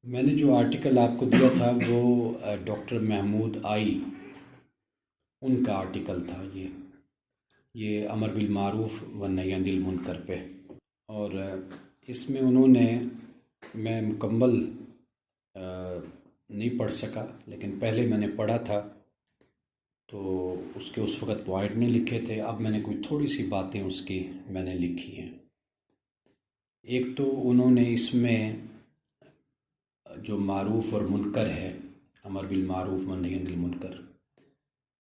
میں نے جو آرٹیکل آپ کو دیا تھا وہ ڈاکٹر محمود آئی ان کا آرٹیکل تھا یہ امر بالمعروف و نہی عن المنکر پہ، اور اس میں انہوں نے، میں مکمل نہیں پڑھ سکا لیکن پہلے میں نے پڑھا تھا تو اس کے اس وقت پوائنٹ نہیں لکھے تھے، اب میں نے کوئی تھوڑی سی باتیں اس کی میں نے لکھی ہیں۔ ایک تو انہوں نے اس میں جو معروف اور منکر ہے، امر بالمعروف و نہی عن المنکر،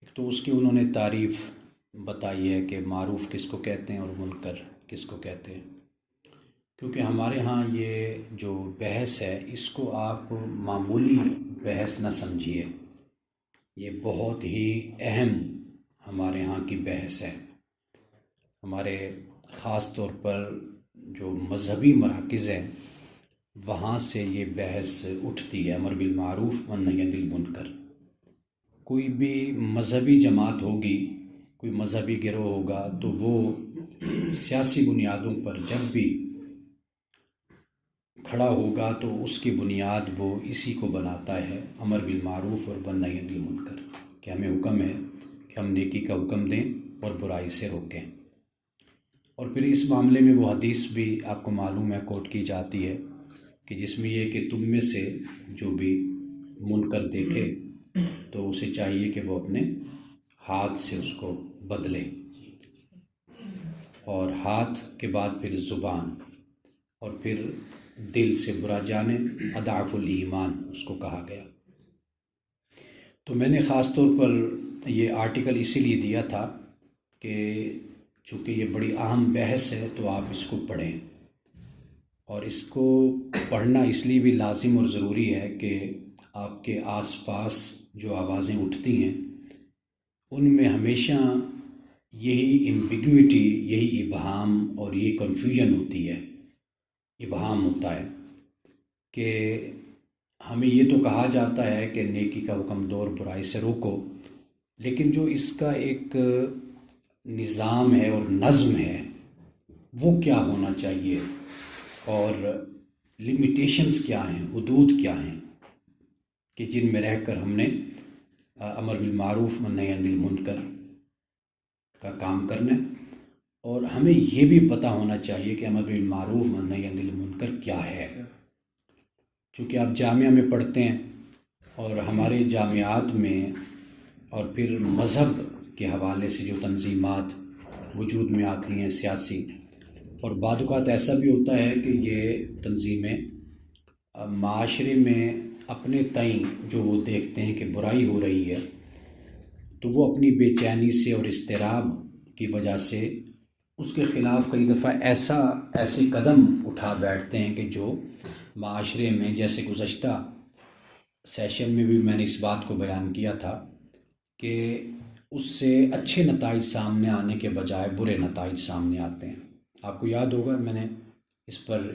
ایک تو اس کی انہوں نے تعریف بتائی ہے کہ معروف کس کو کہتے ہیں اور منکر کس کو کہتے ہیں، کیونکہ ہمارے ہاں یہ جو بحث ہے اس کو آپ معمولی بحث نہ سمجھیے، یہ بہت ہی اہم ہمارے ہاں کی بحث ہے۔ ہمارے خاص طور پر جو مذہبی مراکز ہیں وہاں سے یہ بحث اٹھتی ہے، امر بالمعروف و نہی عن المنکر۔ کوئی بھی مذہبی جماعت ہوگی، کوئی مذہبی گروہ ہوگا تو وہ سیاسی بنیادوں پر جب بھی کھڑا ہوگا تو اس کی بنیاد وہ اسی کو بناتا ہے، امر بالمعروف اور نہی عن المنکر، کہ ہمیں حکم ہے کہ ہم نیکی کا حکم دیں اور برائی سے روکیں۔ اور پھر اس معاملے میں وہ حدیث بھی آپ کو معلوم ہے کوٹ کی جاتی ہے کہ جس میں یہ کہ تم میں سے جو بھی منکر دیکھے تو اسے چاہیے کہ وہ اپنے ہاتھ سے اس کو بدلے، اور ہاتھ کے بعد پھر زبان، اور پھر دل سے برا جانے، اضعف الایمان اس کو کہا گیا۔ تو میں نے خاص طور پر یہ آرٹیکل اسی لیے دیا تھا کہ چونکہ یہ بڑی اہم بحث ہے تو آپ اس کو پڑھیں، اور اس کو پڑھنا اس لیے بھی لازم اور ضروری ہے کہ آپ کے آس پاس جو آوازیں اٹھتی ہیں ان میں ہمیشہ یہی ایمبیگوٹی، یہی ابہام اور یہ کنفیوژن ہوتی ہے، ابہام ہوتا ہے کہ ہمیں یہ تو کہا جاتا ہے کہ نیکی کا حکم دو اور برائی سے روکو، لیکن جو اس کا ایک نظام ہے اور نظم ہے وہ کیا ہونا چاہیے، اور لمیٹیشنز کیا ہیں، حدود کیا ہیں کہ جن میں رہ کر ہم نے امر بالمعروف و نہی عن المنکر کا کام کرنا ہے، اور ہمیں یہ بھی پتہ ہونا چاہیے کہ امر بالمعروف و نہی عن المنکر کیا ہے۔ چونکہ آپ جامعہ میں پڑھتے ہیں اور ہمارے جامعات میں اور پھر مذہب کے حوالے سے جو تنظیمات وجود میں آتی ہیں سیاسی، اور بعض اوقات ایسا بھی ہوتا ہے کہ یہ تنظیمیں معاشرے میں اپنے تئیں جو وہ دیکھتے ہیں کہ برائی ہو رہی ہے تو وہ اپنی بے چینی سے اور اضطراب کی وجہ سے اس کے خلاف کئی دفعہ ایسے قدم اٹھا بیٹھتے ہیں کہ جو معاشرے میں، جیسے گزشتہ سیشن میں بھی میں نے اس بات کو بیان کیا تھا کہ اس سے اچھے نتائج سامنے آنے کے بجائے برے نتائج سامنے آتے ہیں۔ آپ کو یاد ہوگا میں نے اس پر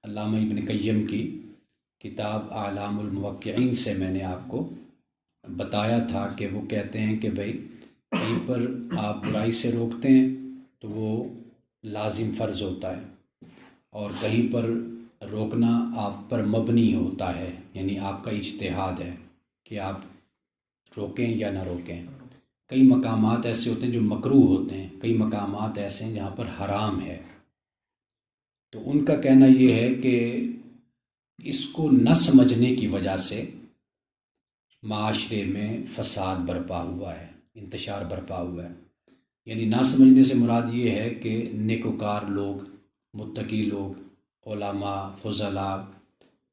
علامہ ابن قیم کی کتاب اعلام الموقعین سے میں نے آپ کو بتایا تھا کہ وہ کہتے ہیں کہ بھائی کہیں پر آپ برائی سے روکتے ہیں تو وہ لازم فرض ہوتا ہے، اور کہیں پر روکنا آپ پر مبنی ہوتا ہے، یعنی آپ کا اجتہاد ہے کہ آپ روکیں یا نہ روکیں۔ کئی مقامات ایسے ہوتے ہیں جو مکروہ ہوتے ہیں، کئی مقامات ایسے ہیں جہاں پر حرام ہے، تو ان کا کہنا یہ ہے کہ اس کو نہ سمجھنے کی وجہ سے معاشرے میں فساد برپا ہوا ہے، انتشار برپا ہوا ہے۔ یعنی نہ سمجھنے سے مراد یہ ہے کہ نیکوکار لوگ، متقی لوگ، علماء، فضلاء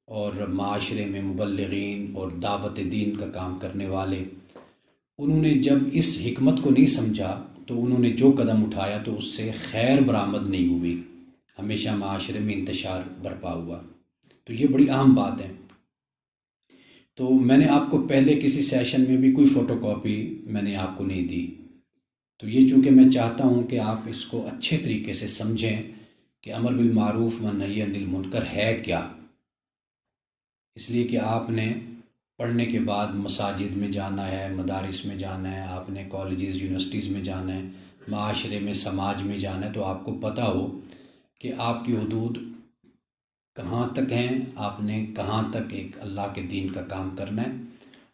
اور معاشرے میں مبلغین اور دعوت دین کا کام کرنے والے، انہوں نے جب اس حکمت کو نہیں سمجھا تو انہوں نے جو قدم اٹھایا تو اس سے خیر برآمد نہیں ہوئی، ہمیشہ معاشرے میں انتشار برپا ہوا۔ تو یہ بڑی اہم بات ہے۔ تو میں نے آپ کو پہلے کسی سیشن میں بھی کوئی فوٹو کاپی میں نے آپ کو نہیں دی، تو یہ چونکہ میں چاہتا ہوں کہ آپ اس کو اچھے طریقے سے سمجھیں کہ امر بالمعروف و نہی عن المنکر ہے کیا، اس لیے کہ آپ نے پڑھنے کے بعد مساجد میں جانا ہے، مدارس میں جانا ہے، آپ نے کالجز یونیورسٹیز میں جانا ہے، معاشرے میں، سماج میں جانا ہے، تو آپ کو پتہ ہو کہ آپ کی حدود کہاں تک ہیں، آپ نے کہاں تک ایک اللہ کے دین کا کام کرنا ہے،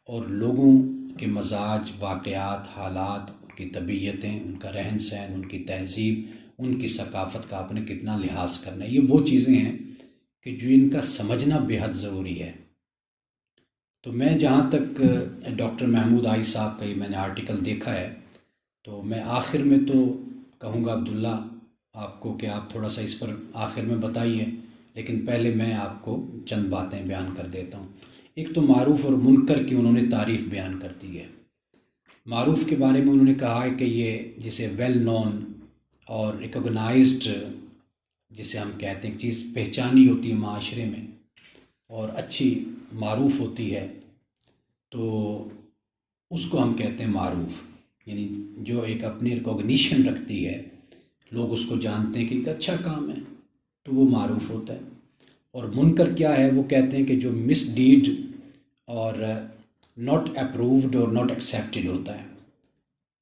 اور لوگوں کے مزاج، واقعات، حالات، ان کی طبیعتیں، ان کا رہن سہن، ان کی تہذیب، ان کی ثقافت کا آپ نے کتنا لحاظ کرنا ہے. یہ وہ چیزیں ہیں کہ جو ان کا سمجھنا بے حد ضروری ہے. تو میں جہاں تک ڈاکٹر محمود عائز صاحب کا یہ میں نے آرٹیکل دیکھا ہے، تو میں آخر میں تو کہوں گا عبداللہ آپ کو کہ آپ تھوڑا سا اس پر آخر میں بتائیے، لیکن پہلے میں آپ کو چند باتیں بیان کر دیتا ہوں. ایک تو معروف اور منکر کی انہوں نے تعریف بیان کر دی ہے. معروف کے بارے میں انہوں نے کہا ہے کہ یہ جسے ویل نون اور ریکگنائزڈ، جسے ہم کہتے ہیں چیز پہچانی ہوتی ہے معاشرے میں اور اچھی معروف ہوتی ہے، تو اس کو ہم کہتے ہیں معروف. یعنی جو ایک اپنی ریکگنیشن رکھتی ہے، لوگ اس کو جانتے ہیں کہ ایک اچھا کام ہے، تو وہ معروف ہوتا ہے. اور منکر کیا ہے؟ وہ کہتے ہیں کہ جو مس ڈیڈ اور ناٹ اپرووڈ اور ناٹ ایکسیپٹڈ ہوتا ہے،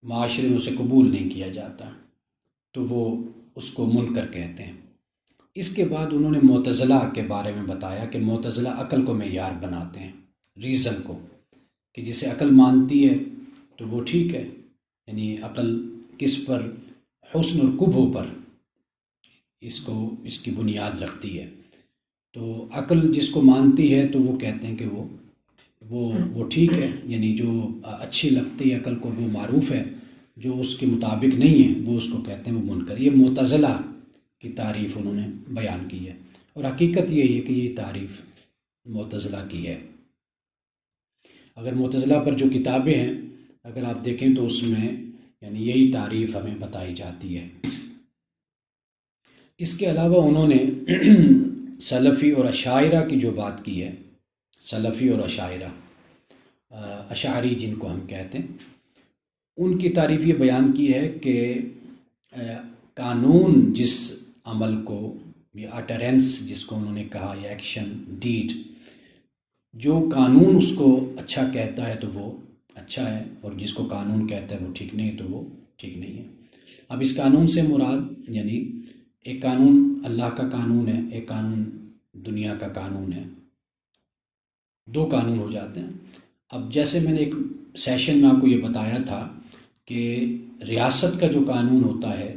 معاشرے میں اسے قبول نہیں کیا جاتا، تو وہ اس کو منکر کہتے ہیں. اس کے بعد انہوں نے معتزلہ کے بارے میں بتایا کہ معتزلہ عقل کو معیار بناتے ہیں، ریزن کو، کہ جسے عقل مانتی ہے تو وہ ٹھیک ہے. یعنی عقل کس پر؟ حسن اور قبح پر اس کی بنیاد رکھتی ہے. تو عقل جس کو مانتی ہے تو وہ کہتے ہیں کہ وہ ٹھیک ہے. یعنی جو اچھی لگتی ہے عقل کو وہ معروف ہے، جو اس کے مطابق نہیں ہے وہ اس کو کہتے ہیں وہ منکر. یہ معتزلہ کی تعریف انہوں نے بیان کی ہے، اور حقیقت یہی ہے کہ یہ تعریف معتزلہ کی ہے. اگر معتزلہ پر جو کتابیں ہیں اگر آپ دیکھیں تو اس میں یعنی یہی تعریف ہمیں بتائی جاتی ہے. اس کے علاوہ انہوں نے سلفی اور اشاعرہ کی جو بات کی ہے، سلفی اور اشاعرہ، اشعری جن کو ہم کہتے ہیں، ان کی تعریف یہ بیان کی ہے کہ قانون جس عمل کو یا اٹرنس جس کو انہوں نے کہا، یا ایکشن ڈیڈ، جو قانون اس کو اچھا کہتا ہے تو وہ اچھا ہے، اور جس کو قانون کہتا ہے وہ ٹھیک نہیں تو وہ ٹھیک نہیں ہے. اب اس قانون سے مراد یعنی ایک قانون اللہ کا قانون ہے، ایک قانون دنیا کا قانون ہے، دو قانون ہو جاتے ہیں. اب جیسے میں نے ایک سیشن میں آپ کو یہ بتایا تھا کہ ریاست کا جو قانون ہوتا ہے،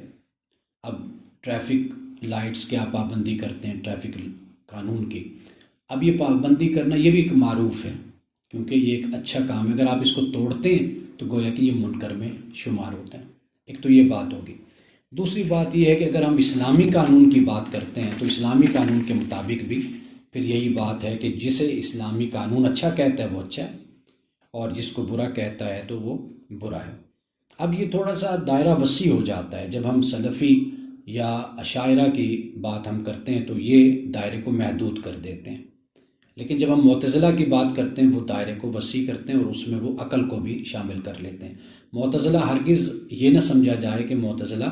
اب ٹریفک لائٹس کی آپ پابندی کرتے ہیں، ٹریفک قانون کی، اب یہ پابندی کرنا یہ بھی ایک معروف ہے، کیونکہ یہ ایک اچھا کام ہے. اگر آپ اس کو توڑتے ہیں تو گویا کہ یہ منکر میں شمار ہوتا ہے. ایک تو یہ بات ہوگی. دوسری بات یہ ہے کہ اگر ہم اسلامی قانون کی بات کرتے ہیں تو اسلامی قانون کے مطابق بھی پھر یہی بات ہے کہ جسے اسلامی قانون اچھا کہتا ہے وہ اچھا ہے، اور جس کو برا کہتا ہے تو وہ برا ہے. اب یہ تھوڑا سا دائرہ وسیع ہو جاتا ہے. جب ہم سلفی یا اشاعرہ کی بات ہم کرتے ہیں تو یہ دائرے کو محدود کر دیتے ہیں، لیکن جب ہم معتزلہ کی بات کرتے ہیں وہ دائرے کو وسیع کرتے ہیں اور اس میں وہ عقل کو بھی شامل کر لیتے ہیں. معتزلہ ہرگز یہ نہ سمجھا جائے کہ معتزلہ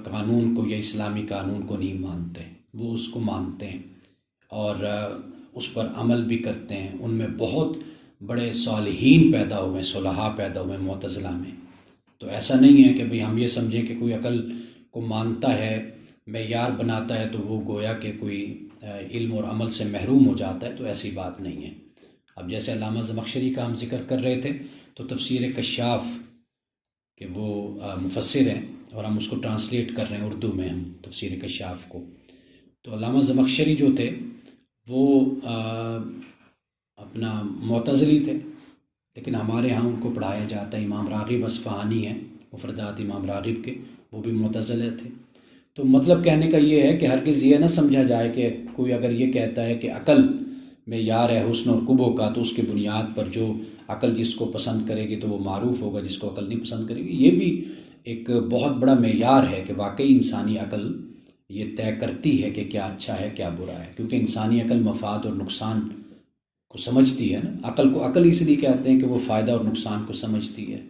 قانون کو یا اسلامی قانون کو نہیں مانتے، وہ اس کو مانتے ہیں اور اس پر عمل بھی کرتے ہیں. ان میں بہت بڑے صالحین پیدا ہوئے، صلحاء پیدا ہوئے معتزلہ میں. تو ایسا نہیں ہے کہ بھئی ہم یہ سمجھیں کہ کوئی عقل کو مانتا ہے، معیار بناتا ہے تو وہ گویا کہ کوئی علم اور عمل سے محروم ہو جاتا ہے، تو ایسی بات نہیں ہے. اب جیسے علامہ زمخشری کا ہم ذکر کر رہے تھے تو تفسیر کشاف کہ وہ مفسر ہیں اور ہم اس کو ٹرانسلیٹ کر رہے ہیں اردو میں ہم تفسیر کشاف کو. تو علامہ زمخشری جو تھے وہ اپنا معتزلی تھے، لیکن ہمارے ہاں ان کو پڑھایا جاتا ہے. امام راغب اصفہانی ہیں، مفردات امام راغب کے، وہ بھی معتزلہ تھے. تو مطلب کہنے کا یہ ہے کہ ہرگز یہ نہ سمجھا جائے کہ کوئی اگر یہ کہتا ہے کہ عقل معیار ہے حسن اور قبح کا، تو اس کی بنیاد پر جو عقل جس کو پسند کرے گی تو وہ معروف ہوگا، جس کو عقل نہیں پسند کرے گی. یہ بھی ایک بہت بڑا معیار ہے کہ واقعی انسانی عقل یہ طے کرتی ہے کہ کیا اچھا ہے کیا برا ہے، کیونکہ انسانی عقل مفاد اور نقصان کو سمجھتی ہے نا. عقل کو عقل اس لیے کہتے ہیں کہ وہ فائدہ اور نقصان کو سمجھتی ہے.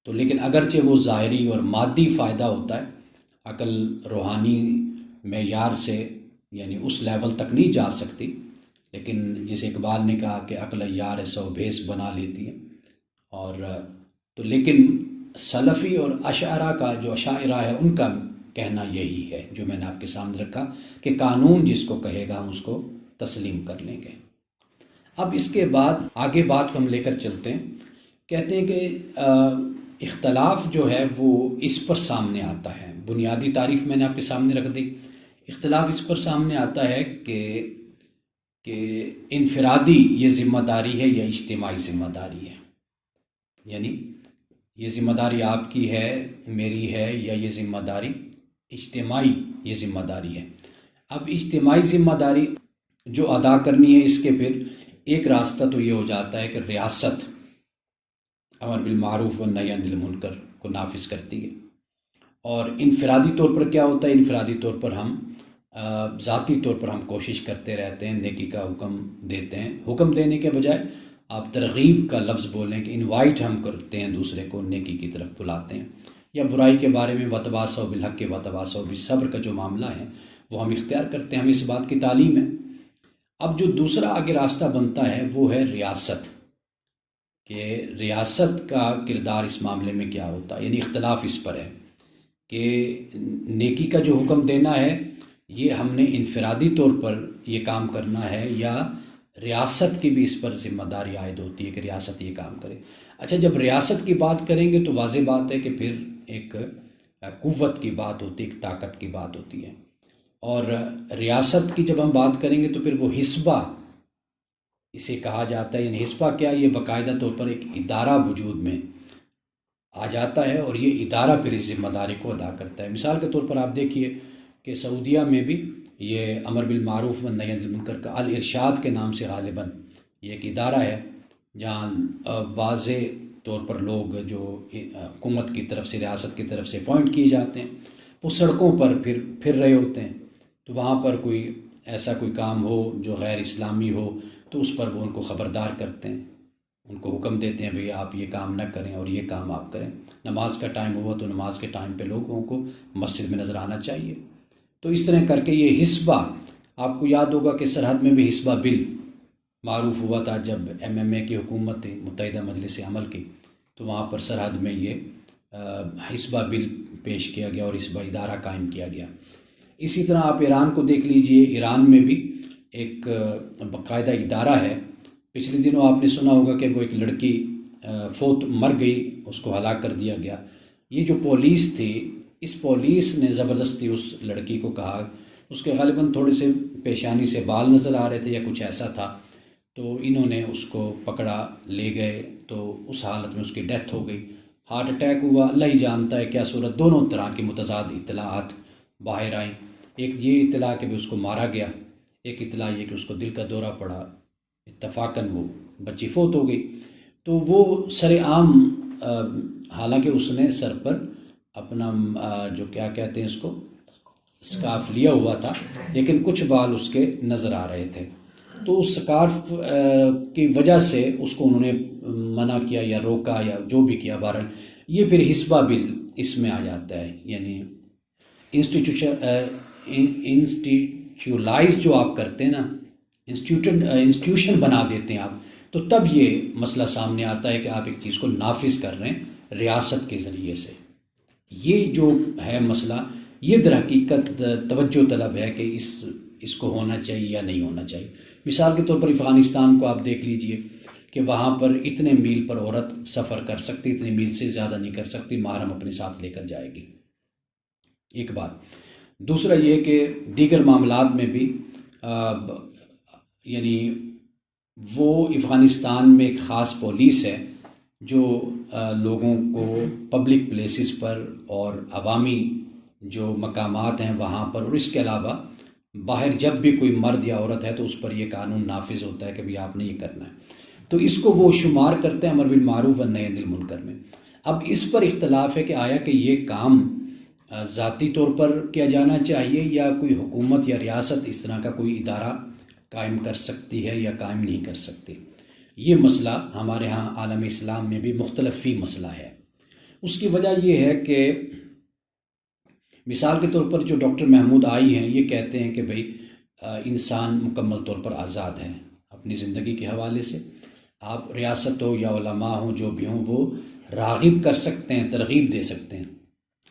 تو لیکن اگرچہ وہ ظاہری اور مادی فائدہ ہوتا ہے، عقل روحانی معیار سے یعنی اس لیول تک نہیں جا سکتی، لیکن جسے اقبال نے کہا کہ عقل یار سو بھیس بنا لیتی ہے. اور تو لیکن سلفی اور اشاعرہ کا جو اشاعرہ ہے ان کا کہنا یہی ہے جو میں نے آپ کے سامنے رکھا کہ قانون جس کو کہے گا ہم اس کو تسلیم کر لیں گے۔ اب اس کے بعد آگے بات کو ہم لے کر چلتے ہیں، کہتے ہیں کہ اختلاف جو ہے وہ اس پر سامنے آتا ہے، بنیادی تعریف میں نے آپ کے سامنے رکھ دی۔ اختلاف اس پر سامنے آتا ہے کہ انفرادی یہ ذمہ داری ہے یا اجتماعی ذمہ داری ہے، یعنی یہ ذمہ داری آپ کی ہے، میری ہے، یا یہ ذمہ داری اجتماعی یہ ذمہ داری ہے۔ اب اجتماعی ذمہ داری جو ادا کرنی ہے، اس کے پھر ایک راستہ تو یہ ہو جاتا ہے کہ ریاست امر بالمعروف والنہی عن المنکر کو نافذ کرتی ہے، اور انفرادی طور پر کیا ہوتا ہے، انفرادی طور پر ہم ذاتی طور پر ہم کوشش کرتے رہتے ہیں، نیکی کا حکم دیتے ہیں۔ حکم دینے کے بجائے آپ ترغیب کا لفظ بولیں کہ انوائٹ ہم کرتے ہیں، دوسرے کو نیکی کی طرف بلاتے ہیں، یا برائی کے بارے میں وتواصوا بالحق وتواصوا بالصبر کا جو معاملہ ہے وہ ہم اختیار کرتے ہیں، ہمیں اس بات کی تعلیم ہے۔ اب جو دوسرا آگے راستہ بنتا ہے وہ ہے ریاست، کہ ریاست کا کردار اس معاملے میں کیا ہوتا ہے، یعنی اختلاف اس پر ہے کہ نیکی کا جو حکم دینا ہے یہ ہم نے انفرادی طور پر یہ کام کرنا ہے، یا ریاست کی بھی اس پر ذمہ داری عائد ہوتی ہے کہ ریاست یہ کام کرے۔ اچھا، جب ریاست کی بات کریں گے تو واضح بات ہے کہ پھر ایک قوت کی بات ہوتی ہے، ایک طاقت کی بات ہوتی ہے، اور ریاست کی جب ہم بات کریں گے تو پھر وہ حسبہ اسے کہا جاتا ہے، یعنی حسبہ کیا، یہ باقاعدہ طور پر ایک ادارہ وجود میں آ جاتا ہے، اور یہ ادارہ پھر اس ذمہ داری کو ادا کرتا ہے۔ مثال کے طور پر آپ دیکھیے کہ سعودیہ میں بھی یہ امر بالمعروف والنہی عن المنکر کا الارشاد کے نام سے غالباً یہ ایک ادارہ ہے، جہاں واضح طور پر لوگ جو حکومت کی طرف سے، ریاست کی طرف سے اپوائنٹ کیے جاتے ہیں، وہ سڑکوں پر پھر رہے ہوتے ہیں، تو وہاں پر کوئی ایسا کوئی کام ہو جو غیر اسلامی ہو تو اس پر وہ ان کو خبردار کرتے ہیں، ان کو حکم دیتے ہیں بھئی آپ یہ کام نہ کریں اور یہ کام آپ کریں۔ نماز کا ٹائم ہوا تو نماز کے ٹائم پہ لوگوں کو مسجد میں نظر آنا چاہیے۔ تو اس طرح کر کے یہ حسبہ، آپ کو یاد ہوگا کہ سرحد میں بھی حسبہ بل معروف ہوا تھا جب MMA کی حکومت تھی، متحدہ مجلس عمل کی، تو وہاں پر سرحد میں یہ حسبہ بل پیش کیا گیا اور حسبہ ادارہ قائم کیا گیا۔ اسی طرح آپ ایران کو دیکھ لیجئے، ایران میں بھی ایک باقاعدہ ادارہ ہے۔ پچھلے دنوں آپ نے سنا ہوگا کہ وہ ایک لڑکی مر گئی، اس کو ہلاک کر دیا گیا۔ یہ جو پولیس تھی، اس پولیس نے زبردستی اس لڑکی کو کہا، اس کے غالباً تھوڑے سے پیشانی سے بال نظر آ رہے تھے یا کچھ ایسا تھا، تو انہوں نے اس کو پکڑا، لے گئے، تو اس حالت میں اس کی ڈیتھ ہو گئی، ہارٹ اٹیک ہوا، اللہ ہی جانتا ہے کیا صورت۔ دونوں طرح کی متضاد اطلاعات باہر آئیں، ایک یہ اطلاع کہ اس کو مارا گیا، ایک اطلاع یہ کہ اس کو دل کا دورہ پڑا، اتفاقاً وہ بچی فوت ہو گئی۔ تو وہ سر عام، حالانکہ اس نے سر پر اپنا جو کیا کہتے ہیں اس کو، سکارف لیا ہوا تھا، لیکن کچھ بال اس کے نظر آ رہے تھے، تو اس سکارف کی وجہ سے اس کو انہوں نے منع کیا یا روکا یا جو بھی کیا۔ بہرحال یہ پھر حسبہ بل اس میں آ جاتا ہے، یعنی انسٹیٹیوشنلائز جو آپ کرتے ہیں نا، انسٹیٹیوشن بنا دیتے ہیں آپ، تو تب یہ مسئلہ سامنے آتا ہے کہ آپ ایک چیز کو نافذ کر رہے ہیں ریاست کے ذریعے سے۔ یہ جو ہے مسئلہ، یہ در حقیقت توجہ طلب ہے کہ اس کو ہونا چاہیے یا نہیں ہونا چاہیے۔ مثال کے طور پر افغانستان کو آپ دیکھ لیجئے کہ وہاں پر اتنے میل پر عورت سفر کر سکتی، اتنے میل سے زیادہ نہیں کر سکتی، محرم اپنے ساتھ لے کر جائے گی، ایک بات۔ دوسرا یہ کہ دیگر معاملات میں بھی یعنی وہ افغانستان میں ایک خاص پولیس ہے جو لوگوں کو پبلک پلیسز پر اور عوامی جو مقامات ہیں وہاں پر، اور اس کے علاوہ باہر جب بھی کوئی مرد یا عورت ہے تو اس پر یہ قانون نافذ ہوتا ہے کہ بھی آپ نے یہ کرنا ہے، تو اس کو وہ شمار کرتے ہیں امر بالمعروف والنہی عن المنکر میں۔ اب اس پر اختلاف ہے کہ آیا کہ یہ کام ذاتی طور پر کیا جانا چاہیے یا کوئی حکومت یا ریاست اس طرح کا کوئی ادارہ قائم کر سکتی ہے یا قائم نہیں کر سکتی۔ یہ مسئلہ ہمارے ہاں عالم اسلام میں بھی مختلف فی مسئلہ ہے۔ اس کی وجہ یہ ہے کہ مثال کے طور پر جو ڈاکٹر محمود آئی ہیں، یہ کہتے ہیں کہ بھئی انسان مکمل طور پر آزاد ہے اپنی زندگی کے حوالے سے، آپ ریاست ہو یا علماء ہوں جو بھی ہوں وہ راغب کر سکتے ہیں، ترغیب دے سکتے ہیں،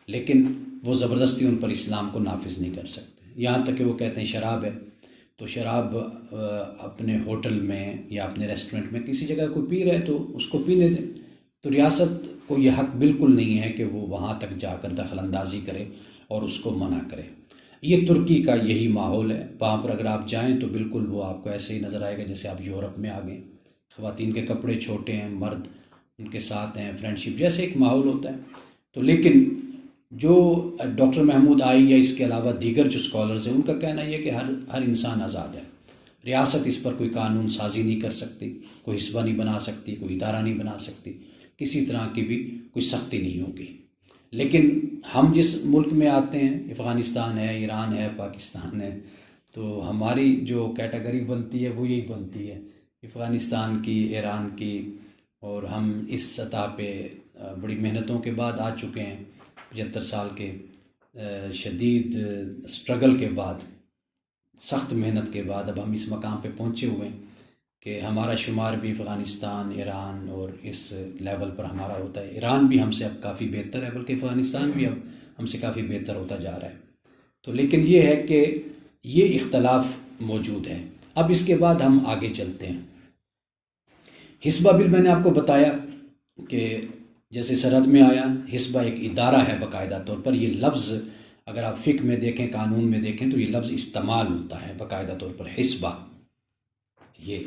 لیکن وہ زبردستی ان پر اسلام کو نافذ نہیں کر سکتے، یہاں تک کہ وہ کہتے ہیں شراب ہے تو شراب اپنے ہوٹل میں یا اپنے ریسٹورنٹ میں کسی جگہ کوئی پی رہے تو اس کو پینے دیں، تو ریاست کو یہ حق بالکل نہیں ہے کہ وہ وہاں تک جا کر دخل اندازی کرے اور اس کو منع کرے۔ یہ ترکی کا یہی ماحول ہے، وہاں پر اگر آپ جائیں تو بالکل وہ آپ کو ایسے ہی نظر آئے گا جیسے آپ یورپ میں آ گئے، خواتین کے کپڑے چھوٹے ہیں، مرد ان کے ساتھ ہیں، فرینڈ شپ جیسے ایک ماحول ہوتا ہے۔ تو لیکن جو ڈاکٹر محمود آئی یا اس کے علاوہ دیگر جو اسکالرز ہیں ان کا کہنا یہ ہے کہ ہر انسان آزاد ہے، ریاست اس پر کوئی قانون سازی نہیں کر سکتی، کوئی حسبہ نہیں بنا سکتی، کوئی ادارہ نہیں بنا سکتی، کسی طرح کی بھی کوئی سختی نہیں ہوگی۔ لیکن ہم جس ملک میں آتے ہیں، افغانستان ہے، ایران ہے، پاکستان ہے، تو ہماری جو کیٹیگری بنتی ہے وہ یہی بنتی ہے افغانستان کی، ایران کی، اور ہم اس سطح پہ بڑی محنتوں کے بعد آ چکے ہیں، 75 سال کے شدید سٹرگل کے بعد، سخت محنت کے بعد اب ہم اس مقام پہ پہنچے ہوئے ہیں کہ ہمارا شمار بھی افغانستان، ایران اور اس لیول پر ہمارا ہوتا ہے۔ ایران بھی ہم سے اب کافی بہتر ہے، بلکہ افغانستان بھی اب ہم سے کافی بہتر ہوتا جا رہا ہے۔ تو لیکن یہ ہے کہ یہ اختلاف موجود ہے۔ اب اس کے بعد ہم آگے چلتے ہیں۔ حسبہ بل میں نے آپ کو بتایا کہ جیسے سرحد میں آیا، حسبہ ایک ادارہ ہے باقاعدہ طور پر، یہ لفظ اگر آپ فقہ میں دیکھیں، قانون میں دیکھیں تو یہ لفظ استعمال ہوتا ہے باقاعدہ طور پر، حسبہ۔ یہ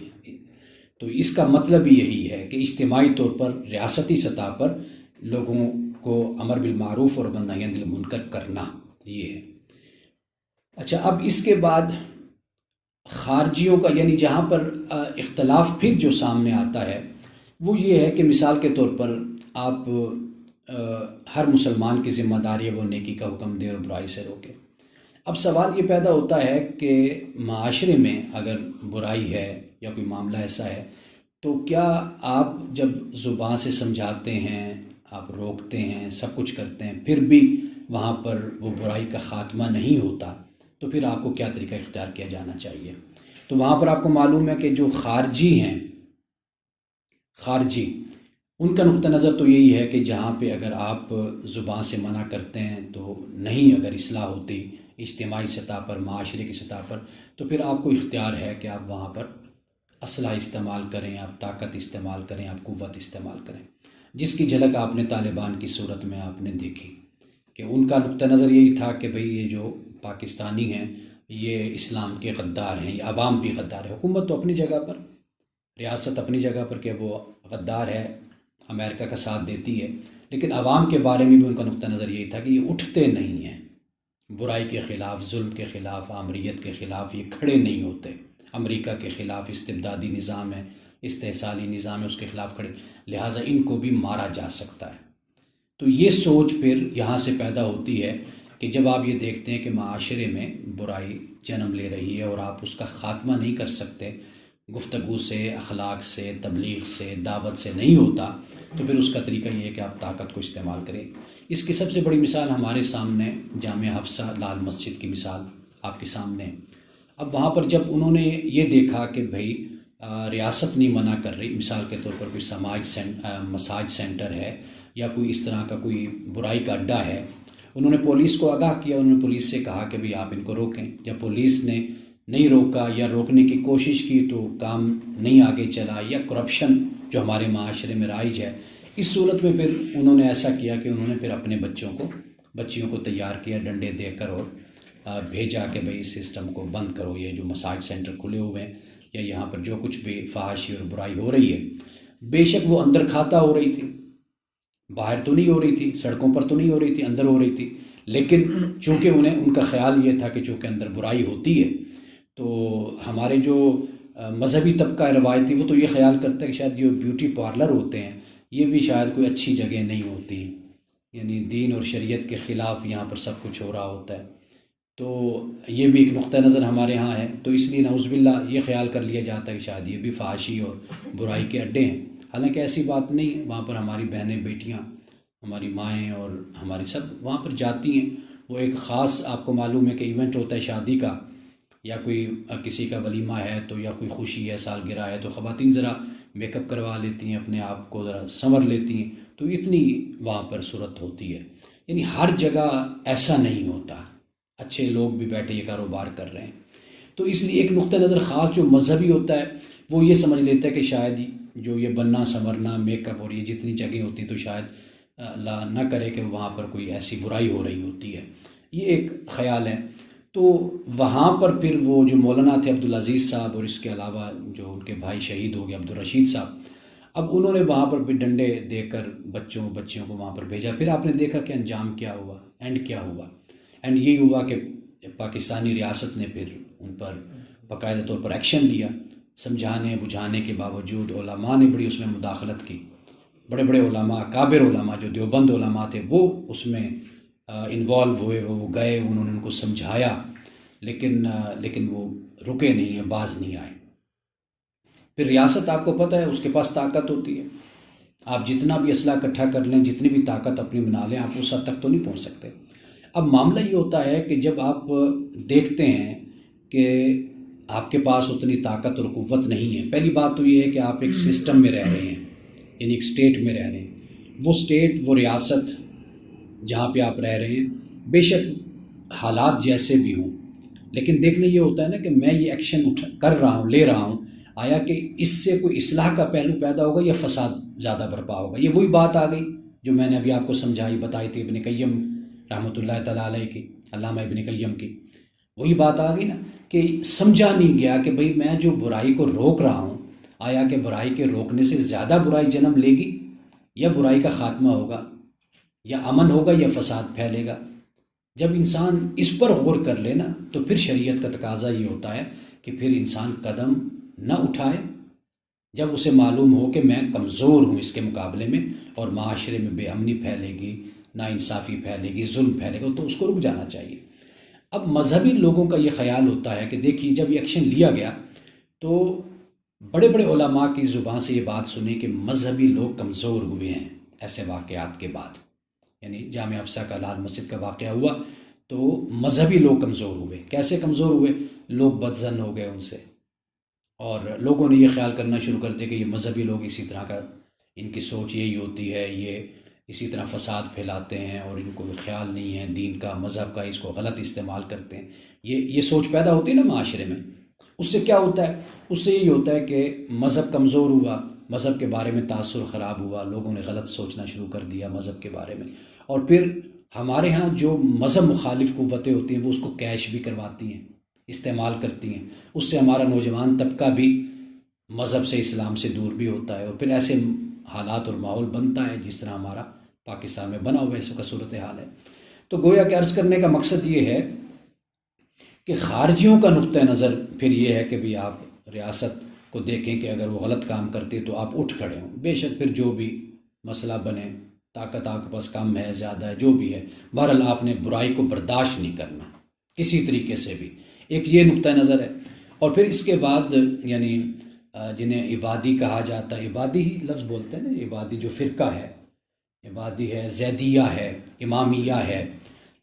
تو اس کا مطلب یہی ہے کہ اجتماعی طور پر ریاستی سطح پر لوگوں کو امر بالمعروف اور نہی عن المنکر کرنا، یہ ہے۔ اچھا، اب اس کے بعد خارجیوں کا، یعنی جہاں پر اختلاف پھر جو سامنے آتا ہے وہ یہ ہے کہ مثال کے طور پر آپ ہر مسلمان کی ذمہ داری ہے وہ نیکی کا حکم دے اور برائی سے روکے۔ اب سوال یہ پیدا ہوتا ہے کہ معاشرے میں اگر برائی ہے یا کوئی معاملہ ایسا ہے تو کیا آپ جب زبان سے سمجھاتے ہیں، آپ روکتے ہیں، سب کچھ کرتے ہیں، پھر بھی وہاں پر وہ برائی کا خاتمہ نہیں ہوتا تو پھر آپ کو کیا طریقہ اختیار کیا جانا چاہیے؟ تو وہاں پر آپ کو معلوم ہے کہ جو خارجی ہیں، خارجی، ان کا نقطہ نظر تو یہی ہے کہ جہاں پہ اگر آپ زبان سے منع کرتے ہیں تو نہیں، اگر اصلاح ہوتی اجتماعی سطح پر، معاشرے کی سطح پر، تو پھر آپ کو اختیار ہے کہ آپ وہاں پر اسلحہ استعمال کریں، آپ طاقت استعمال کریں، آپ قوت استعمال کریں، جس کی جھلک آپ نے طالبان کی صورت میں آپ نے دیکھی کہ ان کا نقطہ نظر یہی تھا کہ بھئی یہ جو پاکستانی ہیں یہ اسلام کے غدار ہیں، یہ عوام بھی غدار ہے۔ حکومت تو اپنی جگہ پر، ریاست اپنی جگہ پر کہ وہ غدار ہے، امریکہ کا ساتھ دیتی ہے، لیکن عوام کے بارے میں بھی ان کا نقطہ نظر یہی تھا کہ یہ اٹھتے نہیں ہیں، برائی کے خلاف، ظلم کے خلاف، آمریت کے خلاف یہ کھڑے نہیں ہوتے، امریکہ کے خلاف استبدادی نظام ہے، استحصالی نظام ہے، اس کے خلاف کھڑے، لہٰذا ان کو بھی مارا جا سکتا ہے۔ تو یہ سوچ پھر یہاں سے پیدا ہوتی ہے کہ جب آپ یہ دیکھتے ہیں کہ معاشرے میں برائی جنم لے رہی ہے اور آپ اس کا خاتمہ نہیں کر سکتے، گفتگو سے، اخلاق سے، تبلیغ سے، دعوت سے نہیں ہوتا، تو پھر اس کا طریقہ یہ ہے کہ آپ طاقت کو استعمال کریں۔ اس کی سب سے بڑی مثال ہمارے سامنے جامعہ حفصہ لال مسجد کی مثال آپ کے سامنے ہے۔ اب وہاں پر جب انہوں نے یہ دیکھا کہ بھئی ریاست نہیں منع کر رہی، مثال کے طور پر کوئی مساج سینٹر ہے یا کوئی اس طرح کا کوئی برائی کا اڈہ ہے، انہوں نے پولیس کو آگاہ کیا، انہوں نے پولیس سے کہا کہ بھئی آپ ان کو روکیں۔ جب پولیس نے نہیں روکا یا روکنے کی کوشش کی تو کام نہیں آگے چلا، یا کرپشن جو ہمارے معاشرے میں رائج ہے، اس صورت میں پھر انہوں نے ایسا کیا کہ انہوں نے پھر اپنے بچیوں کو تیار کیا ڈنڈے دے کر اور بھیجا کہ بھئی اس سسٹم کو بند کرو، یہ جو مساج سینٹر کھلے ہوئے ہیں یا یہاں پر جو کچھ بھی فحاشی اور برائی ہو رہی ہے، بے شک وہ اندر کھاتا ہو رہی تھی، باہر تو نہیں ہو رہی تھی، سڑکوں پر تو نہیں ہو رہی تھی، اندر ہو رہی تھی، لیکن چونکہ ان کا خیال یہ تھا کہ چونکہ اندر برائی ہوتی ہے تو ہمارے جو مذہبی طبقہ روایتی وہ تو یہ خیال کرتا ہے کہ شاید جو بیوٹی پارلر ہوتے ہیں یہ بھی شاید کوئی اچھی جگہ نہیں ہوتی، یعنی دین اور شریعت کے خلاف یہاں پر سب کچھ ہو رہا ہوتا ہے۔ تو یہ بھی ایک نقطہ نظر ہمارے ہاں ہے، تو اس لیے نعوذ باللہ یہ خیال کر لیا جاتا ہے کہ شاید یہ بھی فحاشی اور برائی کے اڈے ہیں، حالانکہ ایسی بات نہیں ہے۔ وہاں پر ہماری بہنیں، بیٹیاں، ہماری مائیں اور ہماری سب وہاں پر جاتی ہیں۔ وہ ایک خاص، آپ کو معلوم ہے کہ ایونٹ ہوتا ہے شادی کا یا کوئی کسی کا ولیمہ ہے تو یا کوئی خوشی ہے، سالگرہ ہے، تو خواتین ذرا میک اپ کروا لیتی ہیں، اپنے آپ کو ذرا سنور لیتی ہیں، تو اتنی وہاں پر صورت ہوتی ہے۔ یعنی ہر جگہ ایسا نہیں ہوتا، اچھے لوگ بھی بیٹھے یہ کاروبار کر رہے ہیں. تو اس لیے ایک نقطہ نظر خاص جو مذہبی ہوتا ہے وہ یہ سمجھ لیتا ہے کہ شاید جو یہ بننا سنورنا میک اپ اور یہ جتنی جگہیں ہوتی ہیں تو شاید اللہ نہ کرے کہ وہاں پر کوئی ایسی برائی ہو رہی ہوتی ہے، یہ ایک خیال ہے. تو وہاں پر پھر وہ جو مولانا تھے عبدالعزیز صاحب اور اس کے علاوہ جو ان کے بھائی شہید ہو گئے عبدالرشید صاحب، اب انہوں نے وہاں پر بھی ڈنڈے دے کر بچیوں کو وہاں پر بھیجا. پھر آپ نے دیکھا کہ انجام کیا ہوا، اینڈ کیا ہوا. اینڈ یہی ہوا کہ پاکستانی ریاست نے پھر ان پر باقاعدہ طور پر ایکشن لیا. سمجھانے بجھانے کے باوجود علماء نے بڑی اس میں مداخلت کی. بڑے بڑے علماء، کابر علماء جو دیوبند علماء تھے وہ اس میں انوالو ہوئے، وہ گئے، انہوں نے ان کو سمجھایا، لیکن وہ رکے نہیں ہیں، باز نہیں آئے. پھر ریاست آپ کو پتہ ہے اس کے پاس طاقت ہوتی ہے، آپ جتنا بھی اسلحہ اکٹھا کر لیں، جتنی بھی طاقت اپنی بنا لیں، آپ اس حد تک تو نہیں پہنچ سکتے. اب معاملہ یہ ہوتا ہے کہ جب آپ دیکھتے ہیں کہ آپ کے پاس اتنی طاقت اور قوت نہیں ہے، پہلی بات تو یہ ہے کہ آپ ایک سسٹم میں رہ رہے ہیں، یعنی ایک سٹیٹ میں رہ رہے ہیں. وہ سٹیٹ، وہ ریاست جہاں پہ آپ رہ رہے ہیں، بے شک حالات جیسے بھی ہوں، لیکن دیکھنا یہ ہوتا ہے نا کہ میں یہ ایکشن کر رہا ہوں، لے رہا ہوں، آیا کہ اس سے کوئی اصلاح کا پہلو پیدا ہوگا یا فساد زیادہ برپا ہوگا. یہ وہی بات آ گئی جو میں نے ابھی آپ کو بتائی تھی ابن قیم رحمۃ اللہ تعالیٰ علیہ کی، علامہ ابن قیم کی. وہی بات آ گئی نا کہ سمجھا نہیں گیا کہ بھئی میں جو برائی کو روک رہا ہوں، آیا کہ برائی کے روکنے سے زیادہ برائی جنم لے گی، یا برائی کا خاتمہ ہوگا، یا امن ہوگا، یا فساد پھیلے گا. جب انسان اس پر غور کر لے نا تو پھر شریعت کا تقاضا یہ ہوتا ہے کہ پھر انسان قدم نہ اٹھائے جب اسے معلوم ہو کہ میں کمزور ہوں اس کے مقابلے میں، اور معاشرے میں بے امنی پھیلے گی، ناانصافی پھیلے گی، ظلم پھیلے گا، تو اس کو رک جانا چاہیے. اب مذہبی لوگوں کا یہ خیال ہوتا ہے کہ دیکھیے جب یہ ایکشن لیا گیا تو بڑے بڑے علماء کی زبان سے یہ بات سنی کہ مذہبی لوگ کمزور ہوئے ہیں ایسے واقعات کے بعد. یعنی جامع افسا کا لال مسجد کا واقعہ ہوا تو مذہبی لوگ کمزور ہوئے. کیسے کمزور ہوئے؟ لوگ بدظن ہو گئے ان سے، اور لوگوں نے یہ خیال کرنا شروع کر دیا کہ یہ مذہبی لوگ اسی طرح کا، ان کی سوچ یہی ہوتی ہے، یہ اسی طرح فساد پھیلاتے ہیں اور ان کو خیال نہیں ہے دین کا، مذہب کا، اس کو غلط استعمال کرتے ہیں. یہ سوچ پیدا ہوتی ہے نا معاشرے میں. اس سے کیا ہوتا ہے؟ اس سے یہی ہوتا ہے کہ مذہب کمزور ہوا، مذہب کے بارے میں تاثر خراب ہوا، لوگوں نے غلط سوچنا شروع کر دیا مذہب کے بارے میں. اور پھر ہمارے ہاں جو مذہب مخالف قوتیں ہوتی ہیں وہ اس کو کیش بھی کرواتی ہیں، استعمال کرتی ہیں. اس سے ہمارا نوجوان طبقہ بھی مذہب سے، اسلام سے دور بھی ہوتا ہے، اور پھر ایسے حالات اور ماحول بنتا ہے جس طرح ہمارا پاکستان میں بنا ہوا ہے، اس کا صورت حال ہے. تو گویا کہ عرض کرنے کا مقصد یہ ہے کہ خارجیوں کا نقطہ نظر پھر یہ ہے کہ بھی آپ ریاست کو دیکھیں کہ اگر وہ غلط کام کرتے تو آپ اٹھ کھڑے ہوں. بے شک پھر جو بھی مسئلہ بنے، طاقت آپ کے پاس کم ہے، زیادہ ہے، جو بھی ہے، بہرحال آپ نے برائی کو برداشت نہیں کرنا کسی طریقے سے بھی. ایک یہ نقطہ نظر ہے. اور پھر اس کے بعد یعنی جنہیں عبادی کہا جاتا ہے، عبادی ہی لفظ بولتے ہیں نا، عبادی جو فرقہ ہے، عبادی ہے، زیدیہ ہے، امامیہ ہے،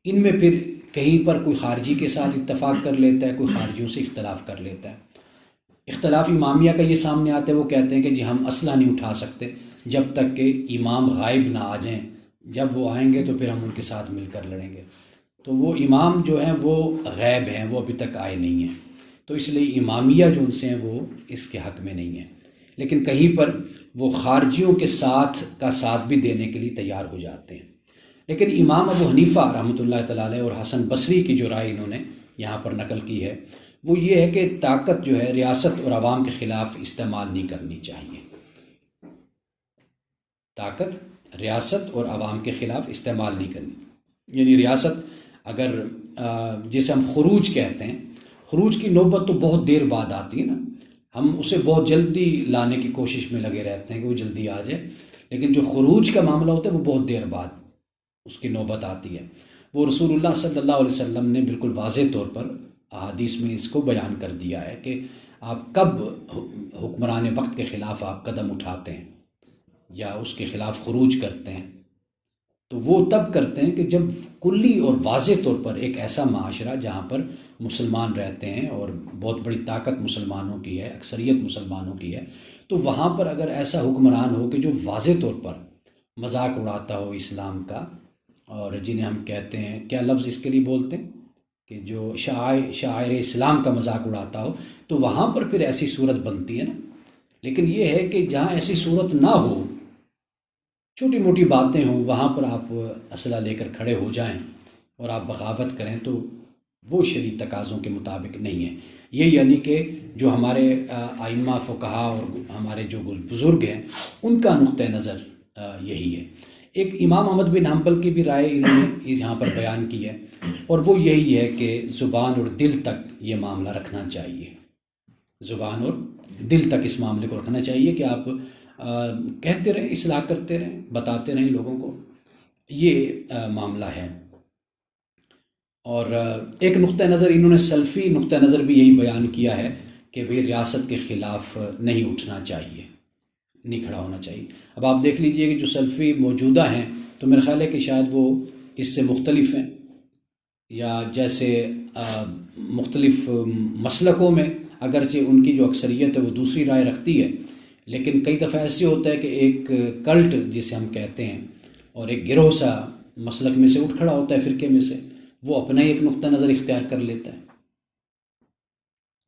ان میں پھر کہیں پر کوئی خارجی کے ساتھ اتفاق کر لیتا ہے، کوئی خارجیوں سے اختلاف کر لیتا ہے. اختلاف امامیہ کا یہ سامنے آتا ہے، وہ کہتے ہیں کہ جی ہم اسلحہ نہیں اٹھا سکتے جب تک کہ امام غائب نہ آ جائیں، جب وہ آئیں گے تو پھر ہم ان کے ساتھ مل کر لڑیں گے. تو وہ امام جو ہیں وہ غائب ہیں، وہ ابھی تک آئے نہیں ہیں، تو اس لیے امامیہ جو ان سے ہیں وہ اس کے حق میں نہیں ہیں. لیکن کہیں پر وہ خارجیوں کے ساتھ بھی دینے کے لیے تیار ہو جاتے ہیں. لیکن امام ابو حنیفہ رحمۃ اللہ تعالیٰ علیہ اور حسن بصری کی جو رائے انہوں نے یہاں پر نقل کی ہے وہ یہ ہے کہ طاقت جو ہے ریاست اور عوام کے خلاف استعمال نہیں کرنی چاہیے. طاقت ریاست اور عوام کے خلاف استعمال نہیں کرنی. یعنی ریاست اگر جسے ہم خروج کہتے ہیں، خروج کی نوبت تو بہت دیر بعد آتی ہے نا، ہم اسے بہت جلدی لانے کی کوشش میں لگے رہتے ہیں کہ وہ جلدی آ جائے، لیکن جو خروج کا معاملہ ہوتا ہے وہ بہت دیر بعد اس کی نوبت آتی ہے. وہ رسول اللہ صلی اللہ علیہ وسلم نے بالکل واضح طور پر احادیث میں اس کو بیان کر دیا ہے کہ آپ کب حکمران وقت کے خلاف آپ قدم اٹھاتے ہیں یا اس کے خلاف خروج کرتے ہیں. تو وہ تب کرتے ہیں کہ جب کلی اور واضح طور پر ایک ایسا معاشرہ جہاں پر مسلمان رہتے ہیں اور بہت بڑی طاقت مسلمانوں کی ہے، اکثریت مسلمانوں کی ہے، تو وہاں پر اگر ایسا حکمران ہو کہ جو واضح طور پر مذاق اڑاتا ہو اسلام کا اور جنہیں ہم کہتے ہیں، کیا لفظ اس کے لیے بولتے ہیں کہ جو شاعر اسلام کا مذاق اڑاتا ہو، تو وہاں پر پھر ایسی صورت بنتی ہے نا۔ لیکن یہ ہے کہ جہاں ایسی صورت نہ ہو، چھوٹی موٹی باتیں ہوں، وہاں پر آپ اسلحہ لے کر کھڑے ہو جائیں اور آپ بغاوت کریں، تو وہ شرعی تقاضوں کے مطابق نہیں ہے۔ یہ یعنی کہ جو ہمارے ائمہ فقہا اور ہمارے جو بزرگ ہیں، ان کا نقطہ نظر یہی ہے۔ ایک امام احمد بن حنبل کی بھی رائے انہوں نے یہاں پر بیان کی ہے، اور وہ یہی ہے کہ زبان اور دل تک یہ معاملہ رکھنا چاہیے، زبان اور دل تک اس معاملے کو رکھنا چاہیے کہ آپ کہتے رہیں، اصلاح کرتے رہیں، بتاتے رہیں لوگوں کو، یہ معاملہ ہے۔ اور ایک نقطہ نظر انہوں نے سلفی نقطہ نظر بھی یہی بیان کیا ہے کہ بھئی ریاست کے خلاف نہیں اٹھنا چاہیے، نہیں کھڑا ہونا چاہیے۔ اب آپ دیکھ لیجئے کہ جو سلفی موجودہ ہیں، تو میرا خیال ہے کہ شاید وہ اس سے مختلف ہیں، یا جیسے مختلف مسلکوں میں اگرچہ ان کی جو اکثریت ہے وہ دوسری رائے رکھتی ہے، لیکن کئی دفعہ ایسے ہوتا ہے کہ ایک کلٹ جسے ہم کہتے ہیں، اور ایک گروہ سا مسلک میں سے اٹھ کھڑا ہوتا ہے، فرقے میں سے، وہ اپنا ہی ایک نقطہ نظر اختیار کر لیتا ہے۔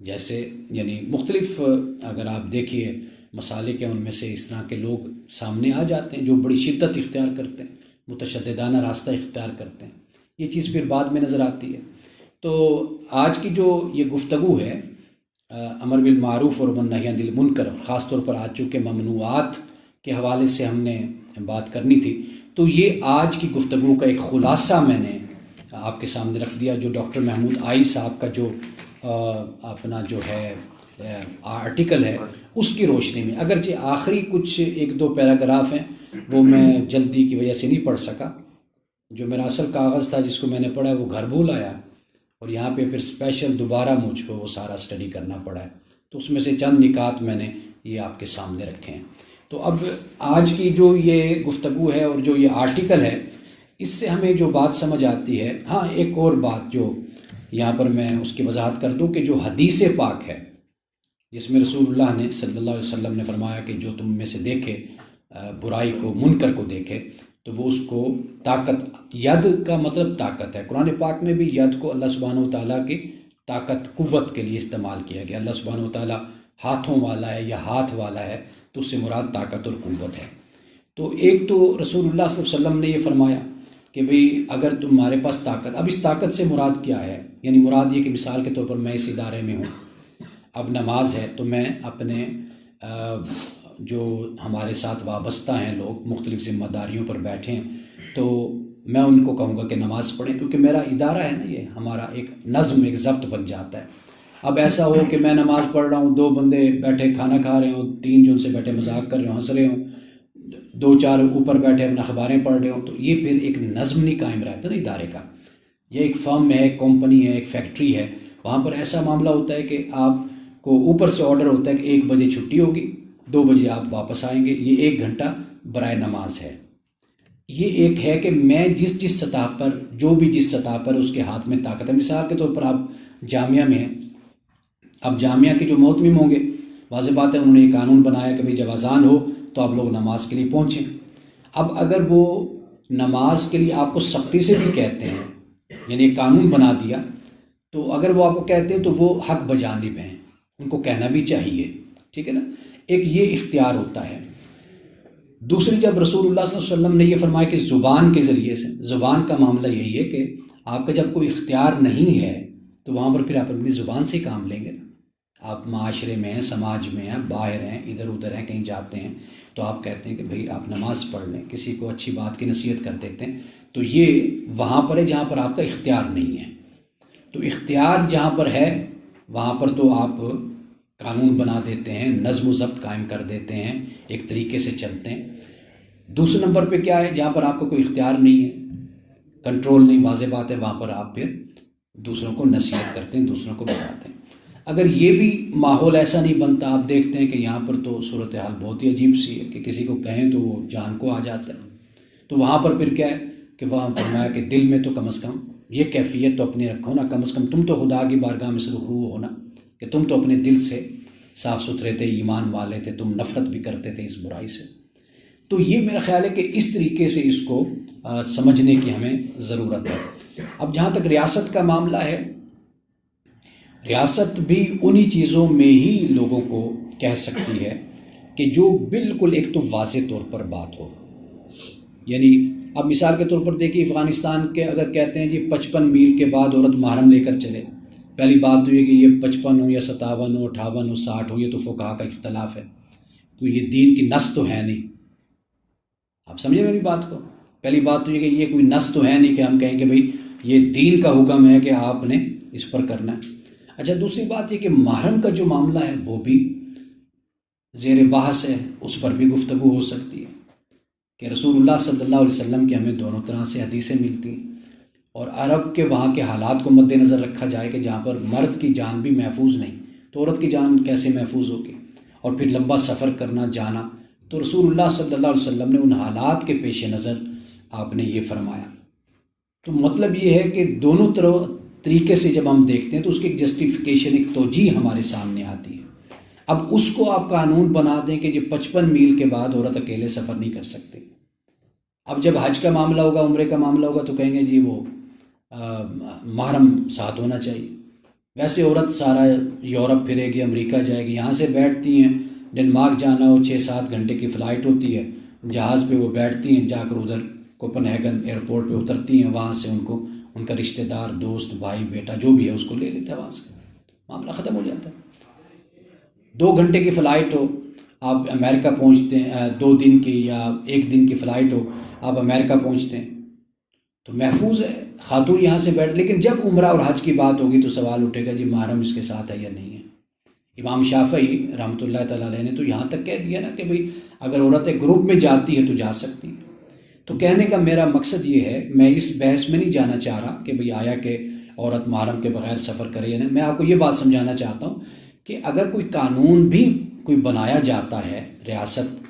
جیسے یعنی مختلف اگر آپ دیکھیے مسالک ہیں، ان میں سے اس طرح کے لوگ سامنے آ جاتے ہیں جو بڑی شدت اختیار کرتے ہیں، متشددانہ راستہ اختیار کرتے ہیں۔ یہ چیز پھر بعد میں نظر آتی ہے۔ تو آج کی جو یہ گفتگو ہے امر بالمعروف اور نہی عن المنکر، خاص طور پر آج چونکہ ممنوعات کے حوالے سے ہم نے بات کرنی تھی، تو یہ آج کی گفتگو کا ایک خلاصہ میں نے آپ کے سامنے رکھ دیا، جو ڈاکٹر محمود آئی صاحب کا جو اپنا جو ہے آرٹیکل ہے، اس کی روشنی میں، اگرچہ آخری کچھ ایک دو پیراگراف ہیں وہ میں جلدی کی وجہ سے نہیں پڑھ سکا، جو میرا اصل کاغذ تھا جس کو میں نے پڑھا ہے وہ گھر بھول آیا، اور یہاں پہ پھر اسپیشل دوبارہ مجھ کو وہ سارا اسٹڈی کرنا پڑا ہے، تو اس میں سے چند نکات میں نے یہ آپ کے سامنے رکھے ہیں۔ تو اب آج کی جو یہ گفتگو ہے اور جو یہ آرٹیکل ہے، اس سے ہمیں جو بات سمجھ آتی ہے، ہاں ایک اور بات جو یہاں پر میں اس کی وضاحت کر دوں کہ جو حدیث پاک ہے، جس میں رسول اللہ نے صلی اللہ علیہ وسلم نے فرمایا کہ جو تم میں سے دیکھے برائی کو، منکر کو دیکھے، تو وہ اس کو طاقت، ید کا مطلب طاقت ہے، قرآن پاک میں بھی ید کو اللہ سبحانہ و تعالیٰ کی طاقت، قوت کے لیے استعمال کیا گیا۔ اللہ سبحانہ و تعالیٰ ہاتھوں والا ہے یا ہاتھ والا ہے، تو اس سے مراد طاقت اور قوت ہے۔ تو ایک تو رسول اللہ صلی اللہ علیہ وسلم نے یہ فرمایا کہ بھئی اگر تمہارے پاس طاقت، اب اس طاقت سے مراد کیا ہے؟ یعنی مراد یہ کہ مثال کے طور پر میں اس ادارے میں ہوں، اب نماز ہے، تو میں اپنے جو ہمارے ساتھ وابستہ ہیں لوگ، مختلف ذمہ داریوں پر بیٹھے ہیں، تو میں ان کو کہوں گا کہ نماز پڑھیں، کیونکہ میرا ادارہ ہے نا، یہ ہمارا ایک نظم، ایک ضبط بن جاتا ہے۔ اب ایسا ہو کہ میں نماز پڑھ رہا ہوں، دو بندے بیٹھے کھانا کھا رہے ہوں، تین جو ان سے بیٹھے مذاق کر رہے ہوں، ہنس رہے ہوں، دو چار اوپر بیٹھے اپنا اخباریں پڑھ رہے ہوں، تو یہ پھر ایک نظم نہیں قائم رہتا نا ادارے کا۔ یہ ایک فرم ہے، ایک کمپنی ہے، ایک فیکٹری ہے، وہاں پر ایسا معاملہ ہوتا ہے کہ آپ کو اوپر سے آرڈر ہوتا ہے کہ 1 بجے چھٹی ہوگی، 2 بجے آپ واپس آئیں گے، یہ 1 گھنٹہ برائے نماز ہے۔ یہ ایک ہے کہ میں جس سطح پر، جو بھی جس سطح پر اس کے ہاتھ میں طاقت ہے، مثال کے طور پر آپ جامعہ میں ہیں، اب جامعہ کے جو محتمم ہوں گے، واضح بات ہے انہوں نے یہ قانون بنایا کہ بھئی جب اذان ہو تو آپ لوگ نماز کے لیے پہنچیں۔ اب اگر وہ نماز کے لیے آپ کو سختی سے بھی کہتے ہیں، یعنی ایک قانون بنا دیا، تو اگر وہ آپ کو کہتے ہیں تو وہ حق بجانب ہیں، ان کو کہنا بھی چاہیے، ٹھیک ہے نا۔ ایک یہ اختیار ہوتا ہے۔ دوسری، جب رسول اللہ صلی اللہ علیہ وسلم نے یہ فرمایا کہ زبان کے ذریعے سے، زبان کا معاملہ یہی ہے کہ آپ کا جب کوئی اختیار نہیں ہے تو وہاں پر پھر آپ اپنی زبان سے کام لیں گے نا۔ آپ معاشرے میں ہیں، سماج میں ہیں، باہر ہیں، ادھر ادھر ہیں، کہیں جاتے ہیں، تو آپ کہتے ہیں کہ بھئی آپ نماز پڑھ لیں، کسی کو اچھی بات کی نصیحت کر دیتے ہیں، تو یہ وہاں پر ہے جہاں پر آپ کا اختیار نہیں ہے۔ تو اختیار جہاں پر ہے وہاں پر تو آپ قانون بنا دیتے ہیں، نظم و ضبط قائم کر دیتے ہیں، ایک طریقے سے چلتے ہیں۔ دوسرے نمبر پہ کیا ہے؟ جہاں پر آپ کو کوئی اختیار نہیں ہے، کنٹرول نہیں، واضح بات ہے، وہاں پر آپ پھر دوسروں کو نصیحت کرتے ہیں، دوسروں کو بتاتے ہیں۔ اگر یہ بھی ماحول ایسا نہیں بنتا، آپ دیکھتے ہیں کہ یہاں پر تو صورتحال بہت ہی عجیب سی ہے کہ کسی کو کہیں تو وہ جان کو آ جاتا ہے، تو وہاں پر پھر کیا ہے کہ وہاں فرمایا کہ دل میں تو کم از کم یہ کیفیت تو اپنی رکھو نا، کم از کم تم تو خدا کی بارگاہ میں سرخرو ہو نا، کہ تم تو اپنے دل سے صاف ستھرے تھے، ایمان والے تھے، تم نفرت بھی کرتے تھے اس برائی سے۔ تو یہ میرا خیال ہے کہ اس طریقے سے اس کو سمجھنے کی ہمیں ضرورت ہے۔ اب جہاں تک ریاست کا معاملہ ہے، ریاست بھی انہی چیزوں میں ہی لوگوں کو کہہ سکتی ہے کہ جو بالکل ایک تو واضح طور پر بات ہو۔ یعنی اب مثال کے طور پر دیکھیے، افغانستان کے اگر کہتے ہیں جی 55 میل کے بعد عورت محرم لے کر چلے، پہلی بات تو یہ کہ یہ 55 ہو یا 57 ہو، 58 ہو، 60 ہو، یہ تو فقہا کا اختلاف ہے، کوئی یہ دین کی نص تو ہے نہیں۔ آپ سمجھے میری بات کو؟ پہلی بات تو یہ کہ یہ کوئی نص تو ہے نہیں کہ ہم کہیں کہ بھئی یہ دین کا حکم ہے کہ آپ نے اس پر کرنا ہے۔ اچھا، دوسری بات یہ کہ محرم کا جو معاملہ ہے وہ بھی زیر بحث ہے، اس پر بھی گفتگو ہو سکتی ہے کہ رسول اللہ صلی اللہ علیہ وسلم کی ہمیں دونوں طرح سے حدیثیں ملتی ہیں، اور عرب کے وہاں کے حالات کو مد نظر رکھا جائے کہ جہاں پر مرد کی جان بھی محفوظ نہیں تو عورت کی جان کیسے محفوظ ہوگی، اور پھر لمبا سفر کرنا جانا، تو رسول اللہ صلی اللہ علیہ وسلم نے ان حالات کے پیش نظر آپ نے یہ فرمایا۔ تو مطلب یہ ہے کہ دونوں طریقے سے جب ہم دیکھتے ہیں تو اس کی ایک جسٹیفیکیشن، ایک توجیہ ہمارے سامنے آتی ہے۔ اب اس کو آپ قانون بنا دیں کہ جو 55 میل کے بعد عورت اکیلے سفر نہیں کر سکتی۔ اب جب حج کا معاملہ ہوگا، عمرے کا معاملہ ہوگا تو کہیں گے جی وہ محرم ساتھ ہونا چاہیے۔ ویسے عورت سارا یورپ پھرے گی، امریکہ جائے گی، یہاں سے بیٹھتی ہیں، ڈنمارک جانا ہو 6-7 گھنٹے کی فلائٹ ہوتی ہے، جہاز پہ وہ بیٹھتی ہیں، جا کر ادھر کوپن ہیگن ایئرپورٹ پہ اترتی ہیں، وہاں سے ان کو ان کا رشتہ دار، دوست، بھائی، بیٹا جو بھی ہے اس کو لے لیتا ہے، وہاں سے معاملہ ختم ہو جاتا ہے۔ 2 گھنٹے کی فلائٹ ہو، آپ امریکہ پہنچتے ہیں، 2 دن کی یا 1 دن کی فلائٹ ہو، آپ امریکہ پہنچتے ہیں تو محفوظ ہے، خاتون یہاں سے بیٹھ۔ لیکن جب عمرہ اور حج کی بات ہوگی تو سوال اٹھے گا جی محرم اس کے ساتھ ہے یا نہیں ہے۔ امام شافعی رحمۃ اللہ تعالیٰ علیہ نے تو یہاں تک کہہ دیا نا کہ بھئی اگر عورت ایک گروپ میں جاتی ہے تو جا سکتی ہے۔ تو کہنے کا میرا مقصد یہ ہے، میں اس بحث میں نہیں جانا چاہ رہا کہ بھئی آیا کہ عورت محرم کے بغیر سفر کرے یا نہیں۔ میں آپ کو یہ بات سمجھانا چاہتا ہوں کہ اگر کوئی قانون بھی کوئی بنایا جاتا ہے، ریاست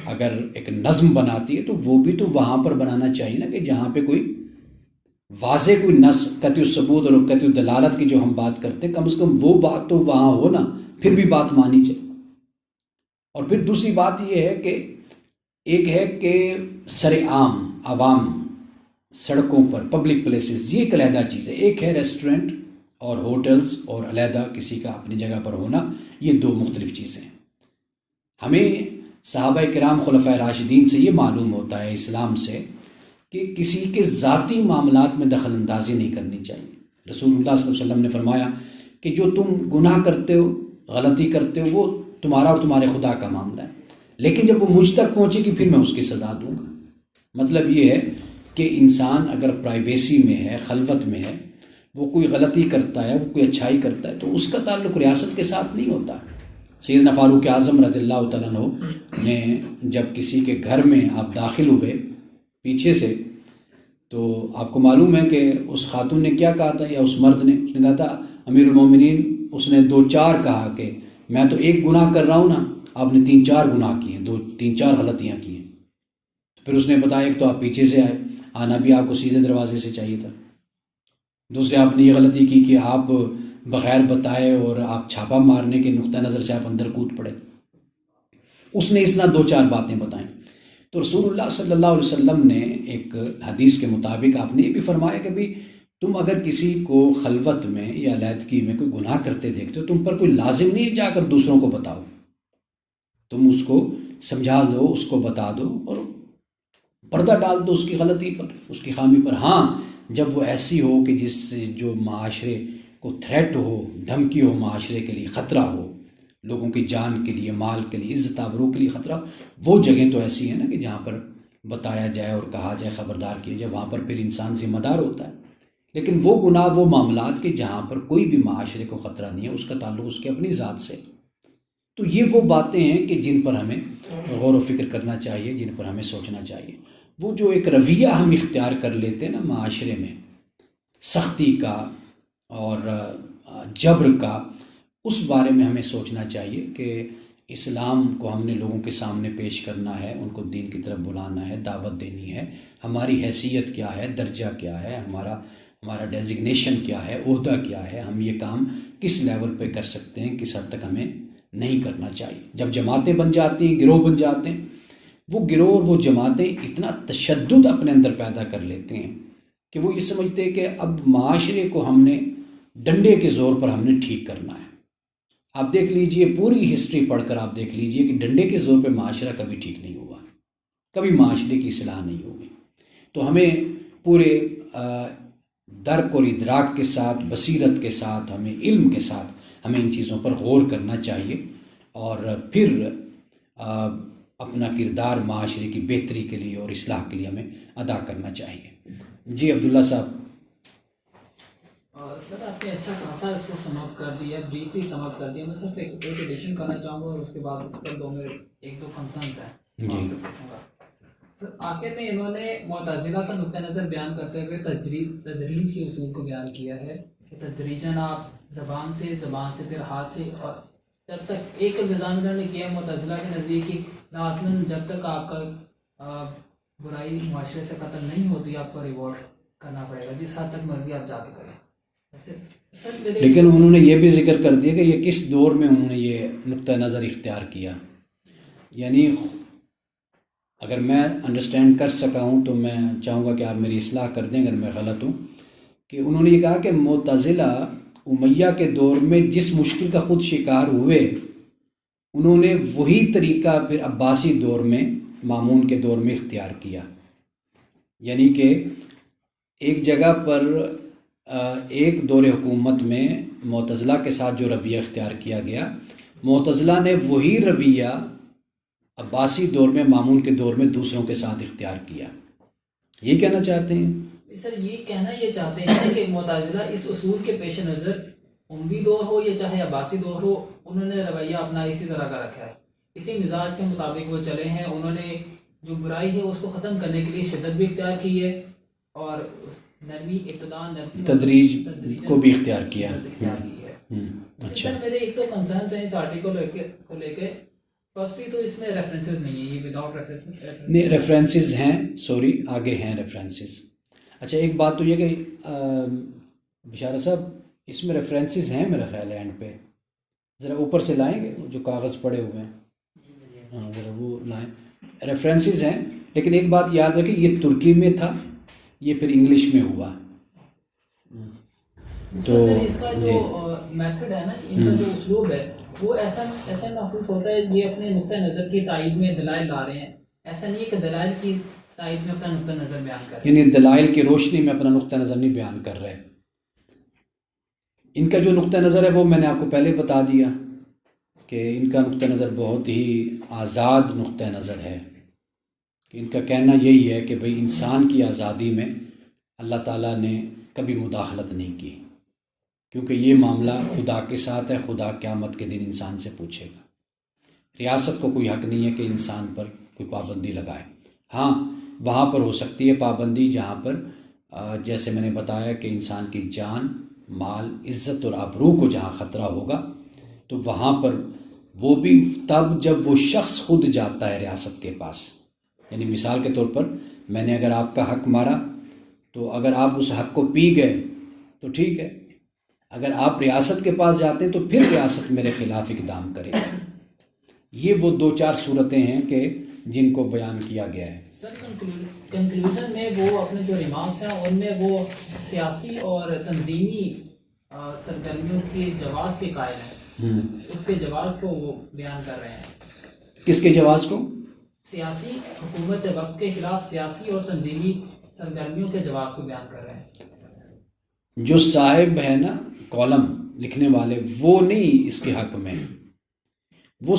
اگر ایک نظم بناتی ہے تو وہ بھی تو وہاں پر بنانا چاہیے نا کہ جہاں پہ کوئی واضح کوئی نص، قطعی الثبوت اور قطعی الدلالت کی جو ہم بات کرتے ہیں، کم از کم وہ بات تو وہاں ہو نا، پھر بھی بات مانی چاہیے۔ اور پھر دوسری بات یہ ہے کہ ایک ہے کہ سر عام، عوام، سڑکوں پر، پبلک پلیسز، یہ ایک علیحدہ چیز ہے۔ ایک ہے ریسٹورنٹ اور ہوٹلز اور علیحدہ کسی کا اپنی جگہ پر ہونا، یہ 2 مختلف چیزیں ہیں۔ ہمیں صحابہ کرام خلفائے راشدین سے یہ معلوم ہوتا ہے، اسلام سے، کہ کسی کے ذاتی معاملات میں دخل اندازی نہیں کرنی چاہیے۔ رسول اللہ صلی اللہ علیہ وسلم نے فرمایا کہ جو تم گناہ کرتے ہو، غلطی کرتے ہو، وہ تمہارا اور تمہارے خدا کا معاملہ ہے، لیکن جب وہ مجھ تک پہنچے گی پھر میں اس کی سزا دوں گا۔ مطلب یہ ہے کہ انسان اگر پرائیویسی میں ہے، خلوت میں ہے، وہ کوئی غلطی کرتا ہے، وہ کوئی اچھائی کرتا ہے تو اس کا تعلق ریاست کے ساتھ نہیں ہوتا۔ سیدنا فاروق اعظم رضی اللہ تعالیٰ عنہ نے جب کسی کے گھر میں آپ داخل ہوئے پیچھے سے، تو آپ کو معلوم ہے کہ اس خاتون نے کیا کہا تھا، یا اس مرد نے، اس نے کہا تھا امیر المومنین، اس نے 2-4 کہا کہ میں تو 1 گناہ کر رہا ہوں نا، آپ نے 3-4 گناہ کیے ہیں، 3-4 غلطیاں کی ہیں۔ تو پھر اس نے بتایا ایک تو آپ پیچھے سے آئے، آنا بھی آپ کو سیدھے دروازے سے چاہیے تھا۔ دوسرے آپ نے یہ غلطی کی کہ آپ بغیر بتائے اور آپ چھاپا مارنے کے نقطہ نظر سے آپ اندر کود پڑے۔ اس نے اس طرح 2-4 باتیں بتائیں۔ تو رسول اللہ صلی اللہ علیہ وسلم نے ایک حدیث کے مطابق آپ نے یہ بھی فرمایا کہ بھی تم اگر کسی کو خلوت میں یا علیحدگی میں کوئی گناہ کرتے دیکھتے ہو، تم پر کوئی لازم نہیں جا کر دوسروں کو بتاؤ، تم اس کو سمجھا دو، اس کو بتا دو اور پردہ ڈال دو اس کی غلطی پر، اس کی خامی پر۔ ہاں، جب وہ ایسی ہو کہ جس سے جو معاشرے کو تھریٹ ہو، دھمکی ہو، معاشرے کے لیے خطرہ ہو، لوگوں کی جان کے لیے، مال کے لیے، عزت آبرو کے لیے خطرہ، وہ جگہیں تو ایسی ہیں نا کہ جہاں پر بتایا جائے اور کہا جائے، خبردار کیا جائے، وہاں پر پھر انسان ذمہ دار ہوتا ہے۔ لیکن وہ گناہ، وہ معاملات کہ جہاں پر کوئی بھی معاشرے کو خطرہ نہیں ہے، اس کا تعلق اس کے اپنی ذات سے، تو یہ وہ باتیں ہیں کہ جن پر ہمیں غور و فکر کرنا چاہیے، جن پر ہمیں سوچنا چاہیے۔ وہ جو ایک رویہ ہم اختیار کر لیتے ہیں نا معاشرے میں، سختی کا اور جبر کا، اس بارے میں ہمیں سوچنا چاہیے کہ اسلام کو ہم نے لوگوں کے سامنے پیش کرنا ہے، ان کو دین کی طرف بلانا ہے، دعوت دینی ہے، ہماری حیثیت کیا ہے، درجہ کیا ہے، ہمارا ڈیزگنیشن کیا ہے، عہدہ کیا ہے، ہم یہ کام کس لیول پہ کر سکتے ہیں، کس حد تک ہمیں نہیں کرنا چاہیے۔ جب جماعتیں بن جاتی ہیں، گروہ بن جاتے ہیں، وہ گروہ اور وہ جماعتیں اتنا تشدد اپنے اندر پیدا کر لیتے ہیں کہ وہ یہ سمجھتے ہیں کہ اب معاشرے کو ہم نے ڈنڈے کے زور پر ہم نے ٹھیک کرنا ہے۔ آپ دیکھ لیجئے، پوری ہسٹری پڑھ کر آپ دیکھ لیجئے کہ ڈنڈے کے زور پہ معاشرہ کبھی ٹھیک نہیں ہوا، کبھی معاشرے کی اصلاح نہیں ہوگی۔ تو ہمیں پورے درک اور ادراک کے ساتھ، بصیرت کے ساتھ، ہمیں علم کے ساتھ ہمیں ان چیزوں پر غور کرنا چاہیے، اور پھر اپنا کردار معاشرے کی بہتری کے لیے اور اصلاح کے لیے ہمیں ادا کرنا چاہیے۔ جی عبداللہ صاحب۔ سر آپ نے اچھا خاصا اس کو سم اپ کر دیا، بریفلی سم اپ کر دیا۔ میں صرف ایک ایڈیشن کرنا چاہوں گا اور اس کے بعد اس پر ایک دو کنسرنس ہیں آپ سے پوچھوں گا۔ سر آخر میں انہوں نے معتزلہ کا نقطہ نظر بیان کرتے ہوئے تدریج کے اصول کو بیان کیا ہے کہ تدریجاً آپ زبان سے پھر ہاتھ سے، اور جب تک ایک التزام انہوں نے کیا معتزلہ کے نزدیک کہ لازماً جب تک آپ کا برائی معاشرے سے ختم نہیں ہوتی آپ کو ریوارڈ کرنا پڑے گا، جس حد تک مرضی آپ جا کے کریں۔ لیکن انہوں نے یہ بھی ذکر کر دیا کہ یہ کس دور میں انہوں نے یہ نقطہ نظر اختیار کیا، یعنی اگر میں انڈرسٹینڈ کر سکا ہوں تو میں چاہوں گا کہ آپ میری اصلاح کر دیں اگر میں غلط ہوں، کہ انہوں نے یہ کہا کہ معتزلہ امیہ کے دور میں جس مشکل کا خود شکار ہوئے، انہوں نے وہی طریقہ پھر عباسی دور میں، مامون کے دور میں اختیار کیا، یعنی کہ ایک جگہ پر ایک دور حکومت میں معتزلہ کے ساتھ جو رویہ اختیار کیا گیا، معتزلہ نے وہی رویہ عباسی دور میں، مامون کے دور میں دوسروں کے ساتھ اختیار کیا۔ یہ کہنا چاہتے ہیں؟ سر یہ کہنا یہ چاہتے ہیں کہ معتزلہ اس اصول کے پیش نظر اموی دور ہو یا چاہے عباسی دور ہو، انہوں نے رویہ اپنا اسی طرح کا رکھا ہے، اسی مزاج کے مطابق وہ چلے ہیں۔ انہوں نے جو برائی ہے اس کو ختم کرنے کے لیے شدت بھی اختیار کی ہے، اور نرمی تدریج کو بھی اختیار کیا ہے۔ اچھا، میرے ایک تو کنسرنس ہیں اس آرٹیکل کو لے کے۔ فرسٹلی تو اس میں ریفرنسز نہیں ہیں، یہ وداؤٹ ریفرنس نہیں، ریفرنسز ہیں، سوری آگے ہیں ریفرنسز۔ اچھا ایک بات تو یہ کہ بشارت صاحب اس میں ریفرنسز ہیں میرا خیال ہے، اینڈ پہ ذرا اوپر سے لائیں گے جو کاغذ پڑے ہوئے ہیں، ہاں ذرا وہ لائیں، ریفرنسز ہیں۔ لیکن ایک بات یاد رکھیں، یہ ترکی میں تھا، یہ پھر انگلش میں ہوا، تو اس کا جو میتھڈ ہے نا، ان کا جو اسلوب ہے وہ ایسا محسوس ہوتا ہے یہ اپنے نقطہ نظر کی تائید میں دلائل لا رہے ہیں، ایسا نہیں کہ دلائل کی تائید میں اپنا نقطہ نظر بیان کر رہے ہیں، یعنی دلائل کی روشنی میں اپنا نقطہ نظر نہیں بیان کر رہے۔ ان کا جو نقطہ نظر ہے وہ میں نے آپ کو پہلے بتا دیا کہ ان کا نقطہ نظر بہت ہی آزاد نقطہ نظر ہے، کہ ان کا کہنا یہی ہے کہ بھئی انسان کی آزادی میں اللہ تعالیٰ نے کبھی مداخلت نہیں کی، کیونکہ یہ معاملہ خدا کے ساتھ ہے، خدا قیامت کے دن انسان سے پوچھے گا۔ ریاست کو کوئی حق نہیں ہے کہ انسان پر کوئی پابندی لگائے۔ ہاں وہاں پر ہو سکتی ہے پابندی جہاں پر جیسے میں نے بتایا کہ انسان کی جان، مال، عزت اور آبرو کو جہاں خطرہ ہوگا، تو وہاں پر وہ بھی تب جب وہ شخص خود جاتا ہے ریاست کے پاس۔ یعنی مثال کے طور پر میں نے اگر آپ کا حق مارا تو اگر آپ اس حق کو پی گئے تو ٹھیک ہے، اگر آپ ریاست کے پاس جاتے ہیں تو پھر ریاست میرے خلاف اقدام کرے گی۔ یہ وہ دو چار صورتیں ہیں کہ جن کو بیان کیا گیا ہے۔ سر کنکلوژن میں وہ اپنے جو ریمارکس ہیں ان میں وہ سیاسی اور تنظیمی سرگرمیوں کے جواز کے قائل ہیں، اس کے جواز کو وہ بیان کر رہے ہیں۔ کس کے جواز کو؟ سیاسی حکومت وقت کے خلاف سیاسی اور تنظیمی سرگرمیوں کے جواز کو بیان کر رہے ہیں۔ جو صاحب ہے نا کالم لکھنے والے، وہ نہیں اس کے حق میں، وہ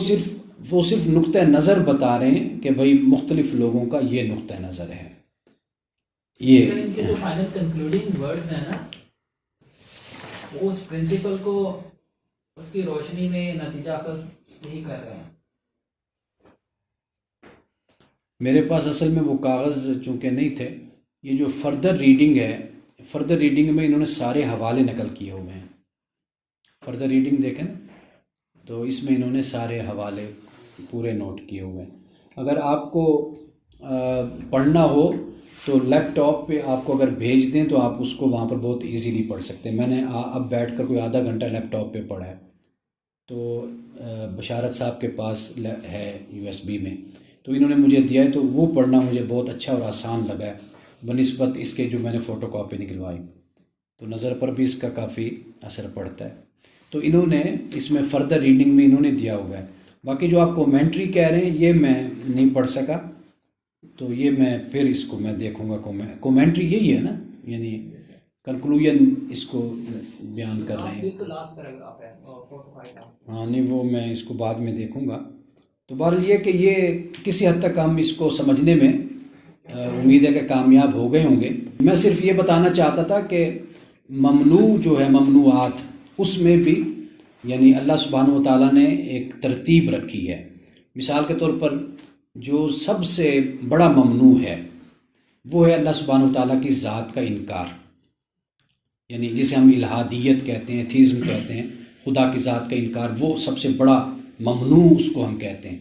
صرف نقطہ نظر بتا رہے ہیں کہ بھئی مختلف لوگوں کا یہ نقطہ نظر ہے۔ یہ ان کے جو فائنل کنکلوڈنگ ورڈز ہیں نا، اس پرنسپل کو اس کی روشنی میں نتیجہ اخذ یہی کر رہے ہیں۔ میرے پاس اصل میں وہ کاغذ چونکہ نہیں تھے، یہ جو فردر ریڈنگ ہے، فردر ریڈنگ میں انہوں نے سارے حوالے نقل کیے ہوئے ہیں۔ فردر ریڈنگ دیکھیں تو اس میں انہوں نے سارے حوالے پورے نوٹ کیے ہوئے ہیں۔ اگر آپ کو پڑھنا ہو تو لیپ ٹاپ پہ آپ کو اگر بھیج دیں تو آپ اس کو وہاں پر بہت ایزیلی پڑھ سکتے ہیں۔ میں نے اب بیٹھ کر کوئی آدھا گھنٹہ لیپ ٹاپ پہ پڑھا ہے، تو بشارت صاحب کے پاس ہے USB میں، تو انہوں نے مجھے دیا ہے، تو وہ پڑھنا مجھے بہت اچھا اور آسان لگا ہے بنسبت اس کے جو میں نے فوٹو کاپی نکلوائی، تو نظر پر بھی اس کا کافی اثر پڑتا ہے۔ تو انہوں نے اس میں فردر ریڈنگ میں انہوں نے دیا ہوا ہے۔ باقی جو آپ کومنٹری کہہ رہے ہیں یہ میں نہیں پڑھ سکا، تو یہ میں پھر اس کو میں دیکھوں گا۔ کومنٹری یہی ہے نا، یعنی کنکلوژن اس کو بیان کر رہے ہیں۔ بالکل لاسٹ پیراگراف ہے 4 کا۔ ہاں نہیں، وہ میں اس کو بعد میں دیکھوں گا۔ تو بہرحال یہ کہ یہ کسی حد تک ہم اس کو سمجھنے میں امید ہے کہ کامیاب ہو گئے ہوں گے۔ میں صرف یہ بتانا چاہتا تھا کہ ممنوع جو ہے، ممنوعات، اس میں بھی یعنی اللہ سبحانہ و تعالیٰ نے ایک ترتیب رکھی ہے۔ مثال کے طور پر جو سب سے بڑا ممنوع ہے وہ ہے اللہ سبحانہ و تعالیٰ کی ذات کا انکار، یعنی جسے ہم الہادیت کہتے ہیں، ایتھیزم کہتے ہیں، خدا کی ذات کا انکار، وہ سب سے بڑا ممنوع اس کو ہم کہتے ہیں۔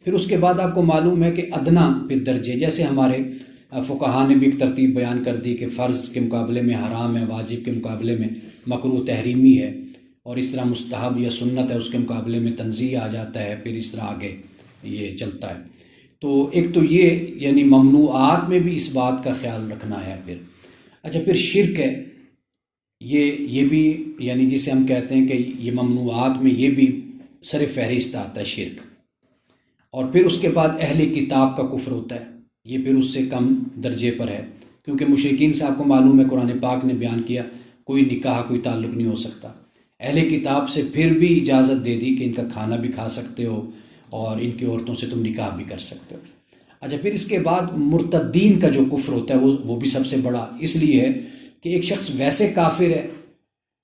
پھر اس کے بعد آپ کو معلوم ہے کہ ادنا پھر درجے، جیسے ہمارے فقہا نے بھی ایک ترتیب بیان کر دی کہ فرض کے مقابلے میں حرام ہے، واجب کے مقابلے میں مکروہ تحریمی ہے، اور اس طرح مستحب یا سنت ہے اس کے مقابلے میں تنزیہ آ جاتا ہے، پھر اس طرح آگے یہ چلتا ہے۔ تو ایک تو یہ یعنی ممنوعات میں بھی اس بات کا خیال رکھنا ہے۔ اچھا پھر شرک ہے، یہ بھی یعنی جسے ہم کہتے ہیں کہ یہ ممنوعات میں یہ بھی سر فہرست آتا ہے شرک۔ اور پھر اس کے بعد اہل کتاب کا کفر ہوتا ہے، یہ پھر اس سے کم درجے پر ہے، کیونکہ مشرکین سے آپ کو معلوم ہے قرآن پاک نے بیان کیا کوئی نکاح کوئی تعلق نہیں ہو سکتا۔ اہل کتاب سے پھر بھی اجازت دے دی کہ ان کا کھانا بھی کھا سکتے ہو اور ان کی عورتوں سے تم نکاح بھی کر سکتے ہو۔ اچھا پھر اس کے بعد مرتدین کا جو کفر ہوتا ہے وہ بھی سب سے بڑا اس لیے ہے کہ ایک شخص ویسے کافر ہے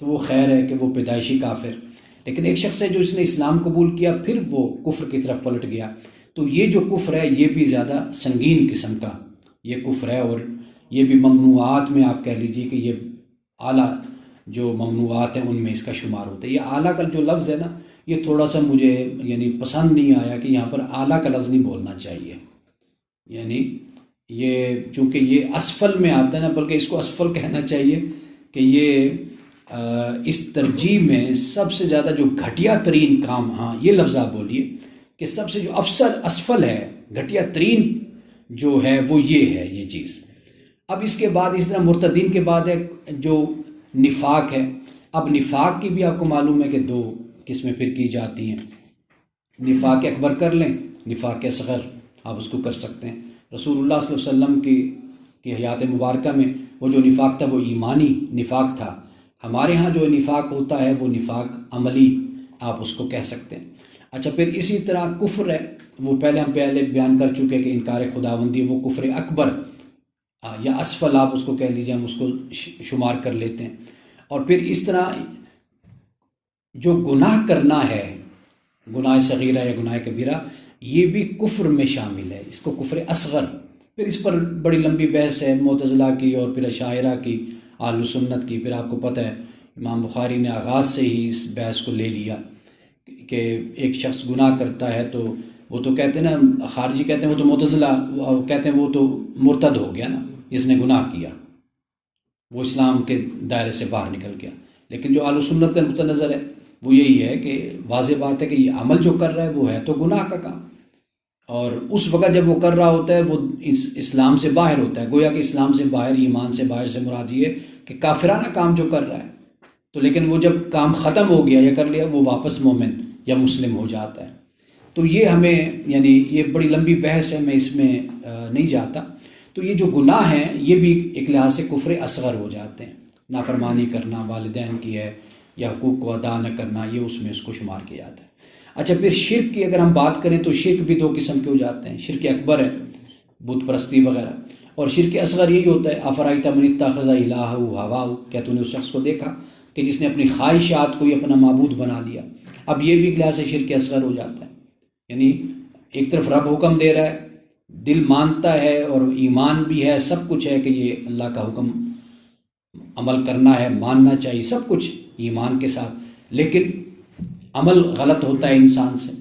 تو وہ خیر ہے کہ وہ پیدائشی کافر، لیکن ایک شخص ہے جو اس نے اسلام قبول کیا پھر وہ کفر کی طرف پلٹ گیا، تو یہ جو کفر ہے یہ بھی زیادہ سنگین قسم کا یہ کفر ہے، اور یہ بھی ممنوعات میں آپ کہہ لیجیے کہ یہ اعلیٰ جو ممنوعات ہیں ان میں اس کا شمار ہوتا ہے۔ یہ اعلیٰ کا جو لفظ ہے نا، یہ تھوڑا سا مجھے یعنی پسند نہیں آیا کہ یہاں پر اعلیٰ کا لفظ نہیں بولنا چاہیے، یعنی یہ چونکہ یہ اسفل میں آتا ہے نا، بلکہ اس کو اسفل کہنا چاہیے کہ یہ اس ترجیح میں سب سے زیادہ جو گھٹیا ترین کام، ہاں یہ لفظ آپ بولیے کہ سب سے جو اسفل ہے، گھٹیا ترین جو ہے وہ یہ ہے یہ چیز۔ اب اس کے بعد اس طرح مرتدین کے بعد ہے جو نفاق ہے۔ اب نفاق کی بھی آپ کو معلوم ہے کہ 2 قسمیں پھر کی جاتی ہیں، نفاق اکبر کر لیں، نفاق اصغر آپ اس کو کر سکتے ہیں۔ رسول اللہ صلی اللہ علیہ وسلم کی حیات مبارکہ میں وہ جو نفاق تھا وہ ایمانی نفاق تھا۔ ہمارے ہاں جو نفاق ہوتا ہے وہ نفاق عملی آپ اس کو کہہ سکتے ہیں۔ اچھا پھر اسی طرح کفر ہے، وہ ہم پہلے بیان کر چکے کہ انکار خداوندی، وہ کفر اکبر یا اسفل آپ اس کو کہہ لیجیے، ہم اس کو شمار کر لیتے ہیں۔ اور پھر اس طرح جو گناہ کرنا ہے، گناہ صغیرہ یا گناہ کبیرہ، یہ بھی کفر میں شامل ہے، اس کو کفر اصغر۔ پھر اس پر بڑی لمبی بحث ہے معتزلہ کی اور پھر اشاعرہ کی، اہل سنت کی۔ پھر آپ کو پتہ ہے امام بخاری نے آغاز سے ہی اس بحث کو لے لیا کہ ایک شخص گناہ کرتا ہے تو وہ تو کہتے ہیں نا، خارجی کہتے ہیں وہ تو معتزلہ کہتے ہیں وہ تو مرتد ہو گیا نا، جس نے گناہ کیا وہ اسلام کے دائرے سے باہر نکل گیا۔ لیکن جو اہل سنت کا نقطہ نظر ہے وہ یہی ہے کہ واضح بات ہے کہ یہ عمل جو کر رہا ہے وہ ہے تو گناہ کا کام، اور اس وقت جب وہ کر رہا ہوتا ہے وہ اسلام سے باہر ہوتا ہے، گویا کہ اسلام سے باہر، ایمان سے باہر سے مراد یہ کہ کافرانہ کام جو کر رہا ہے، تو لیکن وہ جب کام ختم ہو گیا یا کر لیا وہ واپس مومن یا مسلم ہو جاتا ہے۔ تو یہ ہمیں یعنی یہ بڑی لمبی بحث ہے، میں اس میں نہیں جاتا۔ تو یہ جو گناہ ہیں یہ بھی ایک لحاظ سے کفر اصغر ہو جاتے ہیں، نافرمانی کرنا والدین کی ہے یا حقوق کو ادا نہ کرنا، یہ اس میں اس کو شمار کیا جاتا ہے۔ اچھا پھر شرک کی اگر ہم بات کریں تو شرک بھی 2 قسم کے ہو جاتے ہیں، شرک اکبر ہے بت پرستی وغیرہ، اور شرک اصغر یہی ہوتا ہے افرائیت من اتخذ الہہ ہواہ، کیا تو نے اس شخص کو دیکھا کہ جس نے اپنی خواہشات کو ہی اپنا معبود بنا دیا۔ اب یہ بھی ایک لحاظ سے شرک اصغر ہو جاتا ہے، یعنی ایک طرف رب حکم دے رہا ہے، دل مانتا ہے اور ایمان بھی ہے، سب کچھ ہے کہ یہ اللہ کا حکم عمل کرنا ہے، ماننا چاہیے، سب کچھ ایمان کے ساتھ، لیکن عمل غلط ہوتا ہے انسان سے،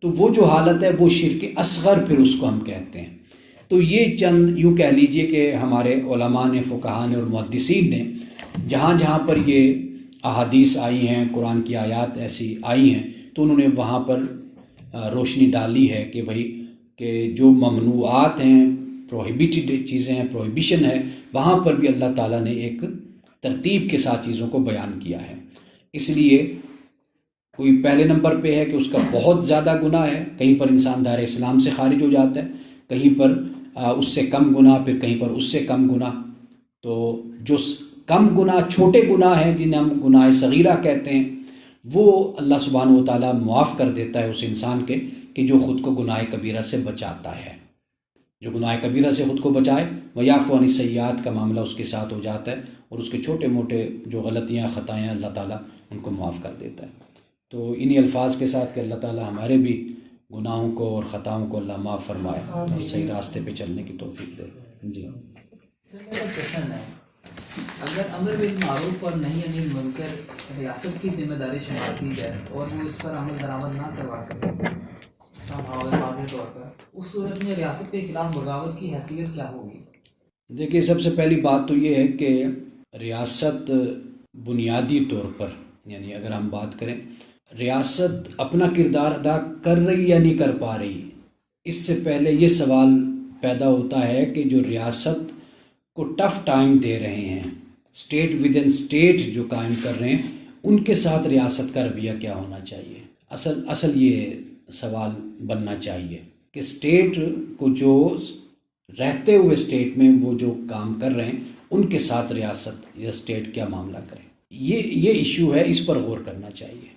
تو وہ جو حالت ہے وہ شرک اصغر پھر اس کو ہم کہتے ہیں۔ تو یہ چند یوں کہہ لیجئے کہ ہمارے علماء نے، فقہاء نے اور محدثین نے جہاں جہاں پر یہ احادیث آئی ہیں، قرآن کی آیات ایسی آئی ہیں، تو انہوں نے وہاں پر روشنی ڈالی ہے کہ بھائی کہ جو ممنوعات ہیں، پروہیبیٹڈ چیزیں ہیں، پروہیبیشن ہے، وہاں پر بھی اللہ تعالیٰ نے ایک ترتیب کے ساتھ چیزوں کو بیان کیا ہے۔ اس لیے کوئی پہلے نمبر پہ ہے کہ اس کا بہت زیادہ گناہ ہے، کہیں پر انسان دائرہ اسلام سے خارج ہو جاتا ہے، کہیں پر اس سے کم گناہ، پھر کہیں پر اس سے کم گناہ۔ تو جو کم گناہ، چھوٹے گناہ ہیں جنہیں ہم گناہ صغیرہ کہتے ہیں، وہ اللہ سبحانہ و تعالیٰ معاف کر دیتا ہے اس انسان کے کہ جو خود کو گناہ کبیرہ سے بچاتا ہے۔ جو گناہ کبیرہ سے خود کو بچائے، وَيَعْفُو عَنِ السَّيِّئَاتِ کا معاملہ اس کے ساتھ ہو جاتا ہے، اور اس کے چھوٹے موٹے جو غلطیاں، خطائیں، اللہ تعالیٰ ان کو معاف کر دیتا ہے۔ تو انہی الفاظ کے ساتھ کہ اللہ تعالیٰ ہمارے بھی گناہوں کو اور خطاؤں کو اللہ معاف فرمائے اور صحیح راستے پہ چلنے کی توفیق دے۔ جی سر میرا کوشچن ہے، اگر امر بالمعروف اور نہی عن المنکر ریاست کی ذمہ داری شمار کی جائے اور وہ اس پر عمل درآمد نہ کروا سکے واضح طور پر، اس صورت میں ریاست کے خلاف بغاوت کی حیثیت کیا ہوگی؟ دیکھیے، سب سے پہلی بات تو یہ ہے کہ ریاست بنیادی طور پر، یعنی اگر ہم بات کریں ریاست اپنا کردار ادا کر رہی یا نہیں کر پا رہی، اس سے پہلے یہ سوال پیدا ہوتا ہے کہ جو ریاست کو ٹف ٹائم دے رہے ہیں، اسٹیٹ ود ان اسٹیٹ جو قائم کر رہے ہیں، ان کے ساتھ ریاست کا رویہ کیا ہونا چاہیے۔ اصل یہ سوال بننا چاہیے کہ اسٹیٹ کو جو رہتے ہوئے اسٹیٹ میں وہ جو کام کر رہے ہیں، ان کے ساتھ ریاست یا اسٹیٹ کیا معاملہ کرے۔ یہ ایشو ہے، اس پر غور کرنا چاہیے۔